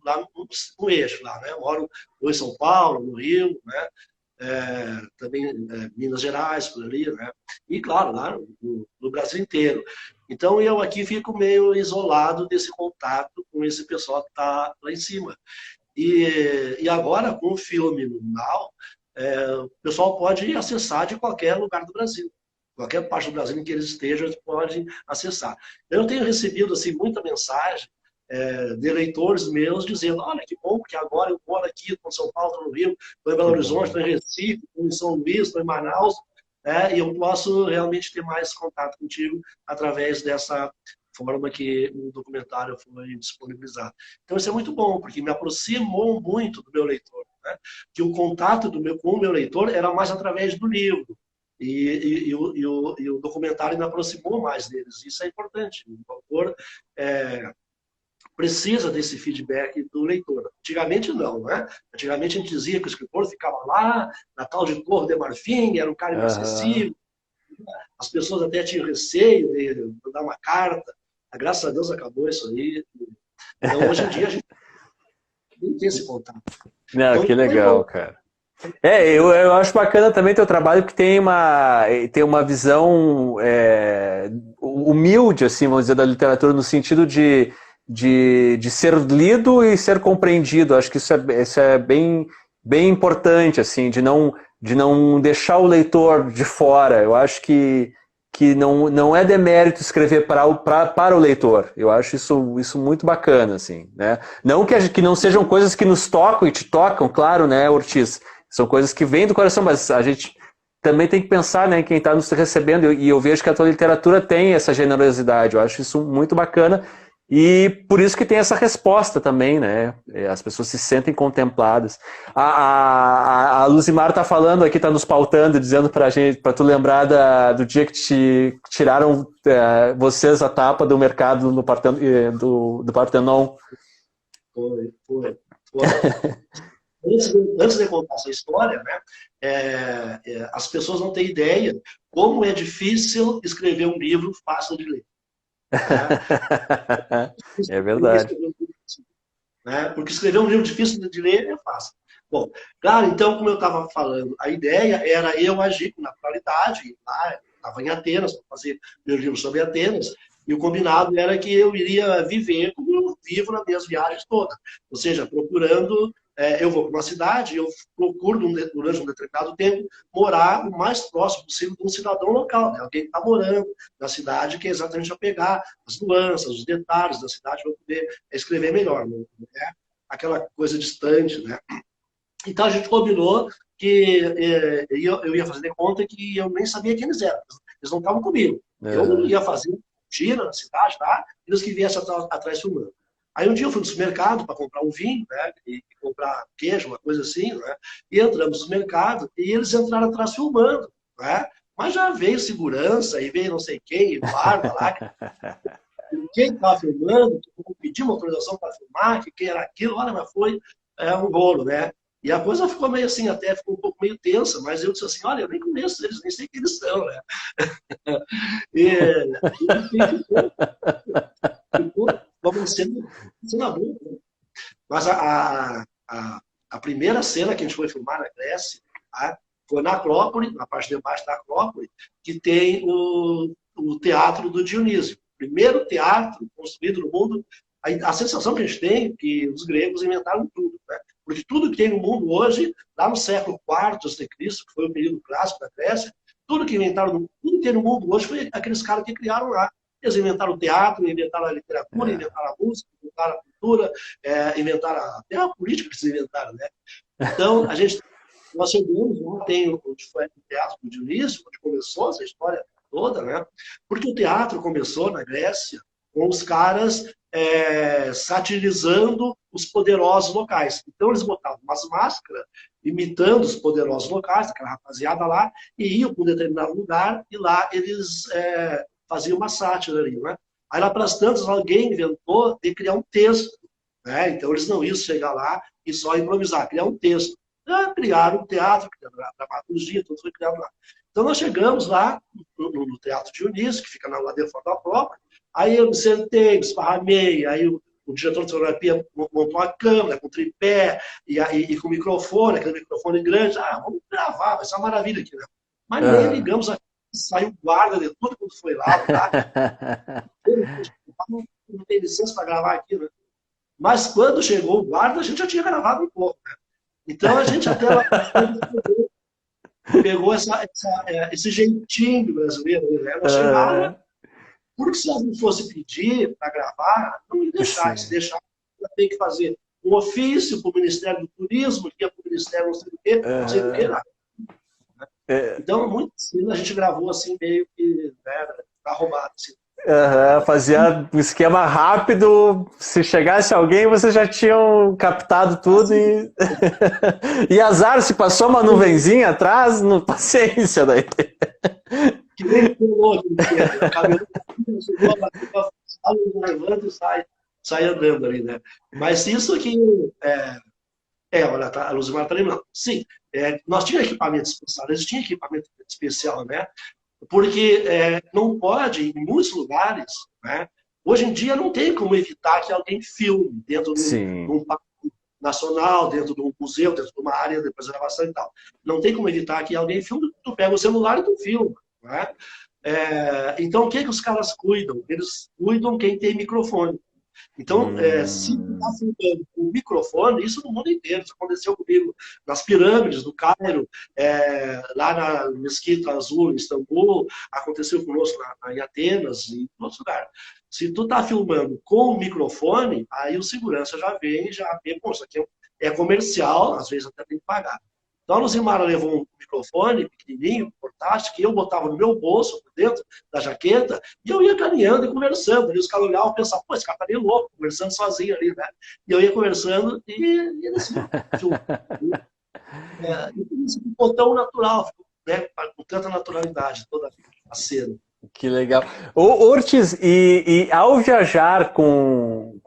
lá no eixo, lá, né? Moram ou em São Paulo, no Rio, né? Também Minas Gerais, por ali, né? E, claro, lá no Brasil inteiro. Então, eu aqui fico meio isolado desse contato com esse pessoal que está lá em cima. E agora, com o filme no Now, o pessoal pode acessar de qualquer lugar do Brasil. Qualquer parte do Brasil em que eles estejam, eles podem acessar. Eu tenho recebido assim, muita mensagem de leitores meus dizendo, olha que bom, porque agora eu moro aqui, estou em São Paulo, estou no Rio, estou em Belo Horizonte, estou em Recife, estou em São Luís, estou em Manaus, e eu posso realmente ter mais contato contigo através dessa forma que o documentário foi disponibilizado. Então isso é muito bom, porque me aproximou muito do meu leitor, né? Que o contato com o meu leitor era mais através do livro. E o documentário me aproximou mais deles. Isso é importante. O autor precisa desse feedback do leitor. Antigamente não, né? Antigamente a gente dizia que o escritor ficava lá, na tal de Torre de Marfim, era um cara inacessível. As pessoas até tinham receio de mandar uma carta. Graças a Deus acabou isso aí. Então, hoje em dia, a gente nem tem esse contato. Não, então, que legal, cara. Eu acho bacana também teu trabalho, que tem uma visão humilde, assim, vamos dizer, da literatura, no sentido de ser lido e ser compreendido. Acho que isso é bem, bem importante, assim, de não deixar o leitor de fora. Eu acho que não é demérito escrever para o leitor. Eu acho isso muito bacana, assim, né? Não que não sejam coisas que nos tocam e te tocam, claro, né, Ortiz? São coisas que vêm do coração, mas a gente também tem que pensar, né, em quem está nos recebendo, e eu vejo que a tua literatura tem essa generosidade. Eu acho isso muito bacana, e por isso que tem essa resposta também, né? As pessoas se sentem contempladas. A Luzimar está falando aqui, está nos pautando, dizendo pra gente, para tu lembrar do dia que te tiraram vocês a tapa do mercado do Partenon. Foi. Antes de contar essa história, né, as pessoas não têm ideia como é difícil escrever um livro fácil de ler. É verdade. Porque escrever um livro difícil de ler é fácil. Bom, claro, então, como eu estava falando, a ideia era eu agir com naturalidade. Estava em Atenas para fazer meu livro sobre Atenas, e o combinado era que eu iria viver como eu vivo nas minhas viagens todas. Ou seja, procurando... eu vou para uma cidade, eu procuro, durante um determinado tempo, morar o mais próximo possível de um cidadão local, né? Alguém que está morando na cidade, que é exatamente a pegar as nuances, os detalhes da cidade, para poder escrever melhor. Não é aquela coisa distante, né? Então a gente combinou que eu ia fazer de conta que eu nem sabia quem eles eram. Eles não estavam comigo. Eu ia fazer tira na cidade, tá? E eles que viessem atrás filmando. Aí um dia eu fui no supermercado para comprar um vinho, né, e comprar queijo, uma coisa assim, né, e entramos no supermercado e eles entraram atrás filmando, né, mas já veio segurança e veio não sei quem, e guarda lá, quem estava filmando, pediu uma autorização para filmar, que quem era aquilo, olha, mas foi um bolo, né, e a coisa ficou meio assim, até ficou um pouco meio tensa, mas eu disse assim, olha, eu nem conheço eles, nem sei quem eles são, né. E ficou uma cena boa. Mas a primeira cena que a gente foi filmar na Grécia, tá? Foi na Acrópole, na parte de baixo da Acrópole, que tem o o teatro do Dionísio. Primeiro teatro construído no mundo. A sensação que a gente tem é que os gregos inventaram tudo, né? Porque tudo que tem no mundo hoje, lá no século IV a.C., que foi o período clássico da Grécia, tudo que inventaram, tudo que tem no mundo hoje foi aqueles caras que criaram lá. Eles inventaram o teatro, inventaram a literatura, inventaram a música, inventaram a cultura, inventaram até a política que eles inventaram, né? Então, nós chegamos, lá tem onde foi o teatro do Dionísio, onde começou essa história toda, né? Porque o teatro começou na Grécia com os caras satirizando os poderosos locais. Então eles botavam umas máscaras, imitando os poderosos locais, aquela rapaziada lá, e iam para um determinado lugar, e lá eles faziam uma sátira ali, né? Aí lá para as tantas, alguém inventou de criar um texto, né? Então eles não iam chegar lá e só improvisar, criar um texto. Criaram um teatro, criaram a dramaturgia, tudo foi criado lá. Então nós chegamos lá, no Teatro Dionísio, que fica na ladeira fora da própria. Aí eu me sentei, me esparramei, aí o diretor de fotografia montou uma câmera com tripé e com microfone, aquele microfone grande. Vamos gravar, vai ser uma maravilha aqui, né? Mas nem ligamos aqui, saiu guarda de tudo quando foi lá, tá? Não tem licença para gravar aqui, né? Mas quando chegou o guarda, a gente já tinha gravado um pouco, né? Então a gente até lá pegou esse jeitinho brasileiro, né? Nós chegávamos, porque se ela não fosse pedir para gravar, não ia deixar. Se deixar, ela tem que fazer um ofício para o Ministério do Turismo, que ia para o Ministério não sei do quê, não sei do que lá. Então, muito assim, a gente gravou assim, meio que arrombado. Assim. Fazia um esquema rápido, se chegasse alguém, vocês já tinham captado tudo e... e azar, se passou uma nuvenzinha atrás, paciência daí. Que nem pulou, o cabelo levanta e sai andando ali, né? Mas isso aqui olha, a Luzimar está lembrando. Sim, nós tínhamos equipamento especial, eles tinham equipamento especial, né? Porque não pode, em muitos lugares, né? Hoje em dia não tem como evitar que alguém filme dentro de um parque nacional, dentro de um museu, dentro de uma área de preservação e tal. Não tem como evitar que alguém filme, tu pega o celular e tu filma. Né? Então, o que os caras cuidam? Eles cuidam quem tem microfone. Então, se está filmando com o microfone, isso no mundo inteiro. Isso aconteceu comigo nas pirâmides do Cairo, lá na Mesquita Azul, em Istambul, aconteceu conosco em Atenas e em outros lugares. Se tu está filmando com o microfone, aí o segurança já vem e já vê, pô, isso aqui é comercial, às vezes até tem que pagar. Então a Luzimara levou um microfone pequenininho, portátil, que eu botava no meu bolso, por dentro da jaqueta, e eu ia caminhando e conversando. E os caras olhavam e pensavam, pô, esse cara tá meio louco, conversando sozinho ali, né? E eu ia conversando e eles ficou tão natural, né? Com tanta naturalidade, toda a cena. Que legal. Ortiz, e ao viajar com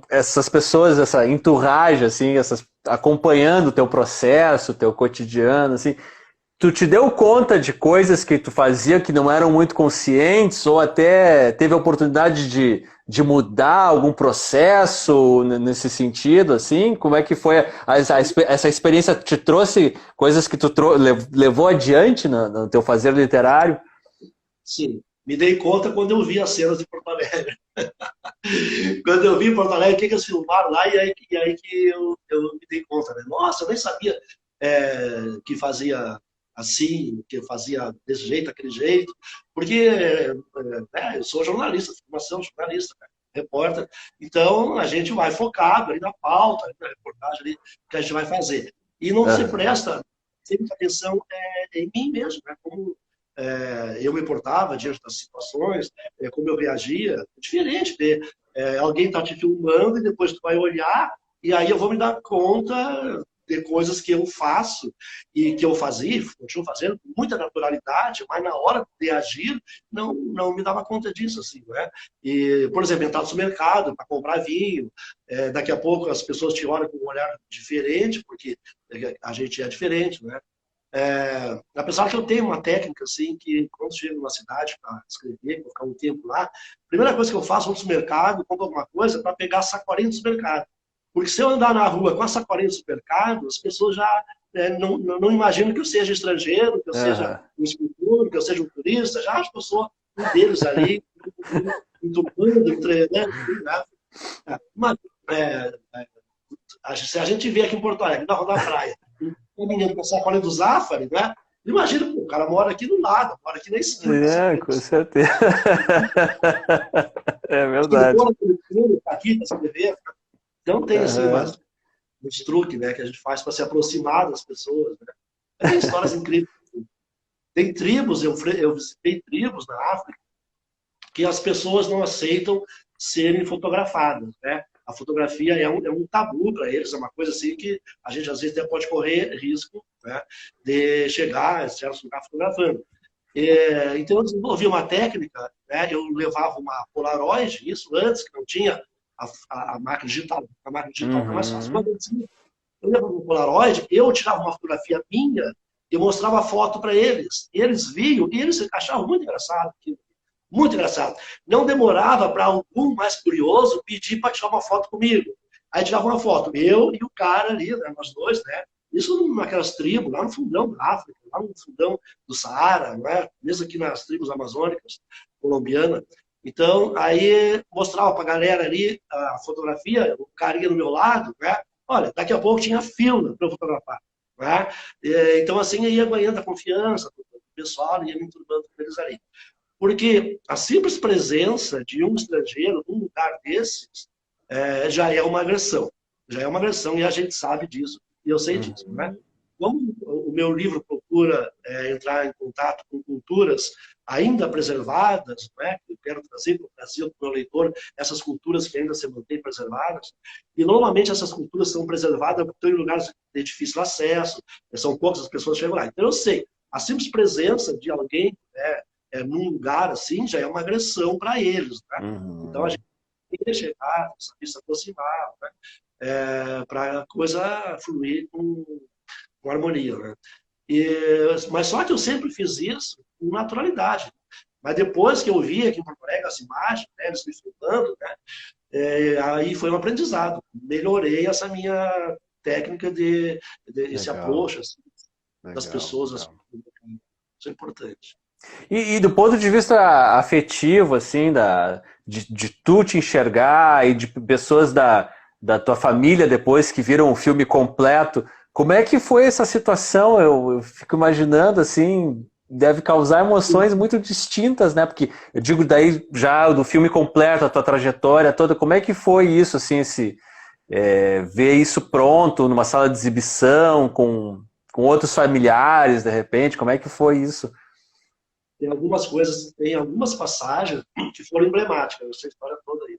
essas pessoas, essa entourage, assim, acompanhando o teu processo, o teu cotidiano, assim, tu te deu conta de coisas que tu fazia que não eram muito conscientes, ou até teve a oportunidade de mudar algum processo nesse sentido, assim? Como é que foi essa experiência? Te trouxe coisas que tu levou adiante no teu fazer literário? Sim, me dei conta quando eu vi as cenas de Porto Alegre. Quando eu vi em Porto Alegre, o que eles filmaram lá, e aí que eu me dei conta. Né? Nossa, eu nem sabia que fazia assim, que fazia desse jeito, aquele jeito, porque eu sou jornalista, formação jornalista, né? Repórter, então a gente vai focado ali na pauta, na reportagem ali, que a gente vai fazer. E não se presta sempre atenção em mim mesmo, né? Como eu me portava diante das situações, como eu reagia, é diferente de alguém está te filmando e depois tu vai olhar e aí eu vou me dar conta de coisas que eu faço e que eu fazia, continuo fazendo com muita naturalidade, mas na hora de agir não me dava conta disso, assim, né? E, por exemplo, entrar no supermercado para comprar vinho, daqui a pouco as pessoas te olham com um olhar diferente, porque a gente é diferente, né? Apesar que eu tenho uma técnica assim, que quando chego numa cidade para escrever, para ficar um tempo lá, a primeira coisa que eu faço, vou no supermercado, compro alguma coisa para pegar a sacolinha do supermercado. Porque se eu andar na rua com a sacolinha do supermercado, as pessoas não imagino que eu seja estrangeiro, que eu seja Aham. um escritor, que eu seja um turista, já acho que eu sou um deles ali, entubando, treinando, né? Mas, se a gente vê aqui em Porto Alegre, na praia, um menino com sacola do Zafari, né? Imagina, pô, o cara mora aqui do lado, mora aqui na esquina. É, com certeza. É verdade. Escritor, tá aqui, tá escrevendo. Então tem, assim, Aham. uns truques, né, que a gente faz para se aproximar das pessoas, né? Tem histórias incríveis. Tem tribos, eu visitei tribos na África, que as pessoas não aceitam serem fotografadas, né? A fotografia é um tabu para eles, é uma coisa assim que a gente às vezes até pode correr risco, né, de chegar a certo lugar fotografando. Então eu desenvolvi uma técnica, né, eu levava uma Polaroid, isso antes que não tinha a máquina digital. A máquina digital é mais fácil. Uhum. Quando eu levava um Polaroid, eu tirava uma fotografia minha e mostrava a foto para eles. E eles viam e eles achavam muito engraçado aquilo. Muito engraçado. Não demorava para algum mais curioso pedir para tirar uma foto comigo. Aí tirava uma foto, eu e o cara ali, né, nós dois, né? Isso naquelas tribos, lá no fundão da África, lá no fundão do Saara, né? Mesmo aqui nas tribos amazônicas, colombianas. Então, aí mostrava para a galera ali a fotografia, o carinha do meu lado, né? Olha, daqui a pouco tinha fila para eu fotografar. Né? Então, assim, eu ia ganhando a confiança do pessoal, ia me enturmando com eles ali. Porque a simples presença de um estrangeiro num lugar desses já é uma agressão. Já é uma agressão e a gente sabe disso. E eu sei disso, né? Uhum. Como o meu livro procura entrar em contato com culturas ainda preservadas, né? Eu quero trazer para o Brasil, para o meu leitor, essas culturas que ainda se mantêm preservadas. E normalmente essas culturas são preservadas porque estão em lugares de difícil acesso, são poucas as pessoas que chegam lá. Então eu sei, a simples presença de alguém, né, num lugar assim, já é uma agressão para eles, né? Então a Uhum. gente tem que chegar, saber se aproximar, né? Para a coisa fluir com harmonia, né? Mas só que eu sempre fiz isso com naturalidade. Mas depois que eu vi aqui em Porto Alegre as imagens, né, eles me filmando, né, aí foi um aprendizado. Melhorei essa minha técnica de esse Legal, approach assim, das legal, pessoas. Assim, legal. isso é importante. E do ponto de vista afetivo, assim, de tu te enxergar e de pessoas da tua família depois que viram o filme completo, como é que foi essa situação? Eu fico imaginando, assim, deve causar emoções muito distintas, né? Porque eu digo daí já do filme completo, a tua trajetória toda, como é que foi isso, assim, ver isso pronto numa sala de exibição, com outros familiares, de repente, como é que foi isso? Tem algumas coisas, tem algumas passagens que foram emblemáticas, essa história toda aí.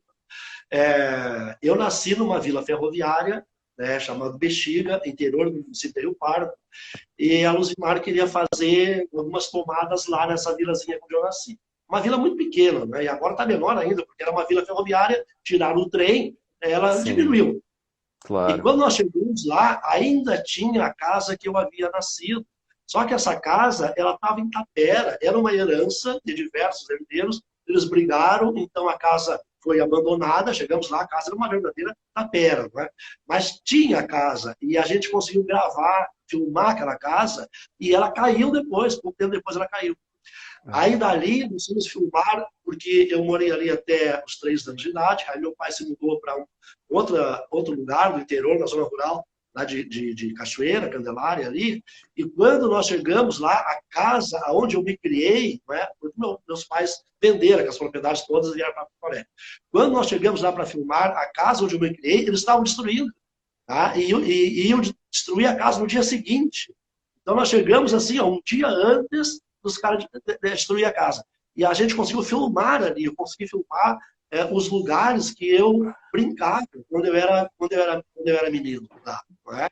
Eu nasci numa vila ferroviária, né, chamada Bexiga, interior do município de Rio Pardo, e a Luzimar queria fazer algumas tomadas lá nessa vilazinha onde eu nasci. Uma vila muito pequena, né, e agora está menor ainda, porque era uma vila ferroviária, tiraram o trem, ela Sim, diminuiu. E claro. quando nós chegamos lá, ainda tinha a casa que eu havia nascido. Só que essa casa, ela estava em Tapera, era uma herança de diversos herdeiros, eles brigaram, então a casa foi abandonada, chegamos lá, a casa era uma verdadeira tapera, não é? Mas tinha a casa, e a gente conseguiu gravar, filmar aquela casa, e ela caiu depois, pouco tempo depois ela caiu. Aí Ah, dali, nós fomos filmar, porque eu morei ali até os 3 anos de idade, aí meu pai se mudou para outro lugar do interior, na zona rural, lá de Cachoeira, Candelária ali, e quando nós chegamos lá, a casa onde eu me criei, né, porque meus pais venderam aquelas propriedades todas e vieram para Porto Alegre. Quando nós chegamos lá para filmar a casa onde eu me criei, eles estavam destruindo, tá? E iam destruir a casa no dia seguinte. Então nós chegamos assim, ó, um dia antes dos caras destruir a casa. E a gente conseguiu filmar ali, eu consegui filmar os lugares que eu brincava quando eu era menino. Tá? Não é?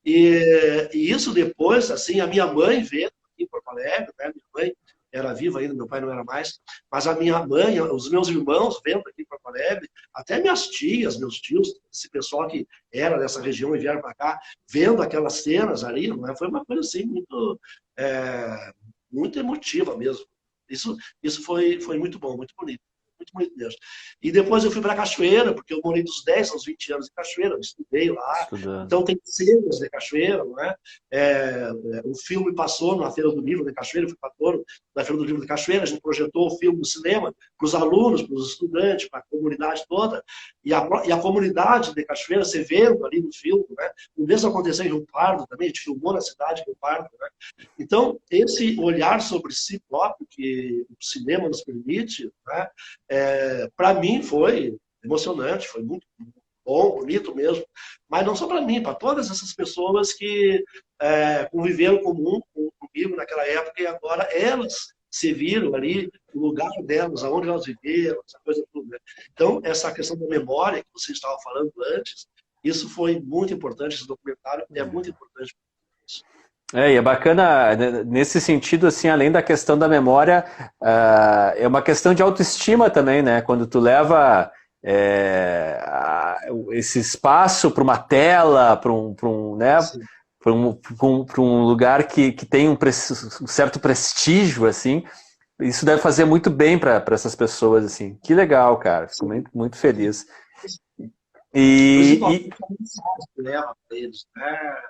E isso depois, assim, a minha mãe vendo aqui em Porto Alegre, né? Minha mãe era viva ainda, meu pai não era mais, mas a minha mãe, os meus irmãos vendo aqui em Porto Alegre, até minhas tias, meus tios, esse pessoal que era dessa região e vieram para cá, vendo aquelas cenas ali, não é? Foi uma coisa assim muito emotiva mesmo. Isso foi muito bom, muito bonito. muito bonito mesmo. E depois eu fui para Cachoeira, porque eu morei dos 10 aos 20 anos em Cachoeira, eu estudei lá. Estudando. Então tem cenas de Cachoeira, não é? O filme passou na Feira do Livro de Cachoeira, eu fui patrono da Feira do Livro de Cachoeira, a gente projetou o filme no cinema para os alunos, para os estudantes, para a comunidade toda. E a comunidade de Cachoeira, você vendo ali no filme, né? O mesmo aconteceu em Rio Pardo também, a gente filmou na cidade de Rio Pardo, né? Então, esse olhar sobre si próprio que o cinema nos permite, né? Para mim foi emocionante, foi muito bom, bonito mesmo, mas não só para mim, para todas essas pessoas que conviveram comigo naquela época e agora elas se viram ali, o lugar delas, aonde elas viveram, essa coisa toda. Né? Então, essa questão da memória que você estava falando antes, isso foi muito importante, esse documentário é muito importante. E é bacana, nesse sentido, assim, além da questão da memória, é uma questão de autoestima também, né? Quando tu leva esse espaço para uma tela, para né? Para um lugar que tem um certo prestígio, assim, isso deve fazer muito bem para essas pessoas, assim. Que legal, cara. Fico muito, muito feliz. Principalmente a mensagem que leva para eles, né,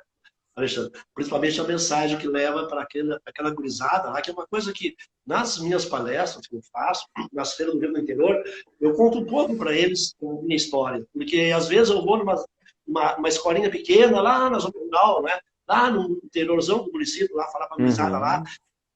Alexandre? Principalmente a mensagem que leva para aquela gurizada lá, que é uma coisa que, nas minhas palestras que eu faço, nas feiras do Rio do Interior, eu conto um pouco para eles a minha história. Porque, às vezes, eu vou numa escolinha pequena, lá na Zona Rural, né? Lá no interiorzão do município, lá falar para a gurizada lá,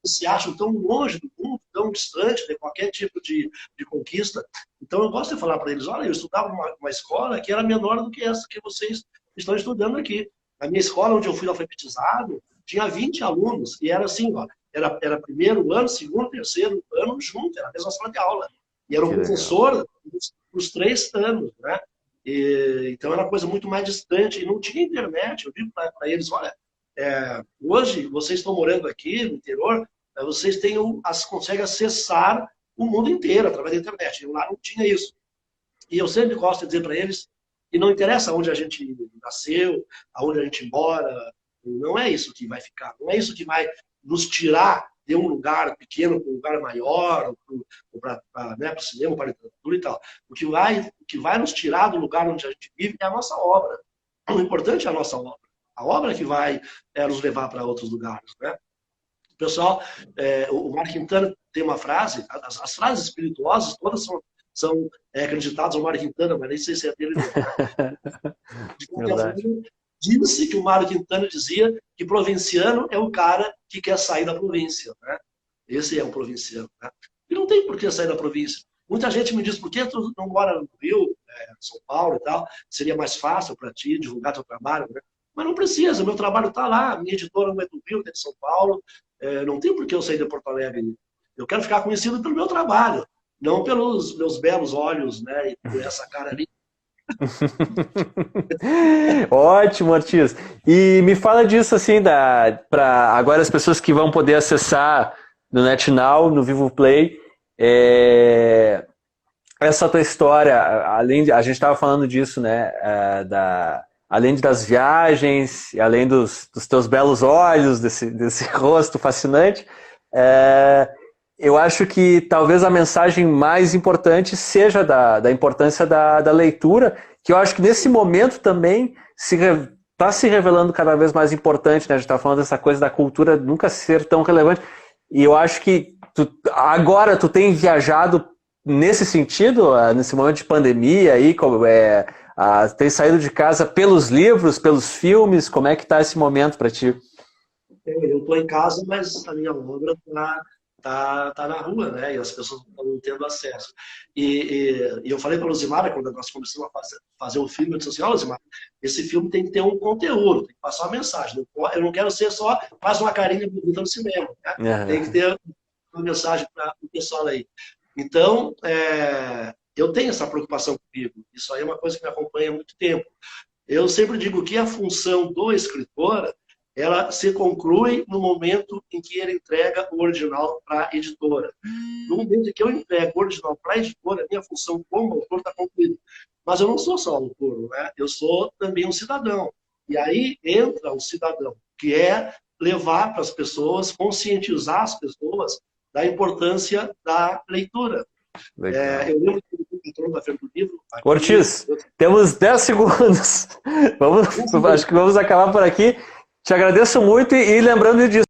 se acham tão longe do mundo, tão distante de qualquer tipo de conquista. Então, eu gosto de falar para eles, olha, eu estudava uma escola que era menor do que essa que vocês estão estudando aqui. Na minha escola, onde eu fui alfabetizado, tinha 20 alunos, e era assim, ó, era primeiro ano, segundo, terceiro ano, junto, era a mesma sala de aula. E era o professor dos 3 anos, né? Então, era uma coisa muito mais distante, e não tinha internet. Eu digo para eles, olha, hoje, vocês estão morando aqui no interior, vocês conseguem acessar o mundo inteiro através da internet. Eu lá não tinha isso. E eu sempre gosto de dizer para eles que não interessa onde a gente nasceu, aonde a gente mora, não é isso que vai ficar, não é isso que vai nos tirar de um lugar pequeno para um lugar maior, para o cinema, para a literatura e tal. O que vai nos tirar do lugar onde a gente vive é a nossa obra. O importante é a nossa obra. A obra que vai nos levar para outros lugares, né? O pessoal, o Mário Quintana tem uma frase, as frases espirituosas todas são acreditadas ao Mário Quintana, mas nem sei se é dele. Diz-se que o Mário Quintana dizia que provinciano é o cara que quer sair da província, né? Esse é um provinciano, né? E não tem por que sair da província. Muita gente me diz, por que tu não mora no Rio, São Paulo e tal? Seria mais fácil para ti divulgar teu trabalho, né? Mas não precisa, meu trabalho está lá, minha editora não é do Rio, é de São Paulo, não tem por que eu sair de Porto Alegre. Eu quero ficar conhecido pelo meu trabalho, não pelos meus belos olhos, né, e por essa cara ali. Ótimo, Ortiz. E me fala disso, assim, para agora as pessoas que vão poder acessar no NetNow, no Vivo Play, essa tua história, a gente estava falando disso, né, além das viagens, além dos teus belos olhos, desse rosto fascinante, eu acho que talvez a mensagem mais importante seja da importância da leitura, que eu acho que nesse momento também está se revelando cada vez mais importante, né? A gente está falando dessa coisa da cultura nunca ser tão relevante, e eu acho que agora tu tem viajado nesse sentido, nesse momento de pandemia, aí, tem saído de casa pelos livros, pelos filmes, como é que está esse momento para ti? Eu estou em casa, mas a minha obra tá na rua, né? E as pessoas estão tendo acesso. E eu falei para a Luzimara, quando nós começamos a fazer o filme, eu disse assim, Luzimara, esse filme tem que ter um conteúdo, tem que passar uma mensagem. Eu não quero ser só mais uma carinha bonita no cinema, né? Tem que ter uma mensagem para o pessoal aí. Então, eu tenho essa preocupação comigo. Isso aí é uma coisa que me acompanha há muito tempo. Eu sempre digo que a função do escritor, ela se conclui no momento em que ele entrega o original para a editora. No momento em que eu entrego o original para a editora, a minha função como autor está concluída. Mas eu não sou só autor, né? Eu sou também um cidadão. E aí entra o cidadão, que é levar para as pessoas, conscientizar as pessoas da importância da leitura. Eu lembro que o patrão da Feira do Livro... Aqui, Ortiz, temos 10 segundos. Acho que vamos acabar por aqui. Te agradeço muito e lembrando disso.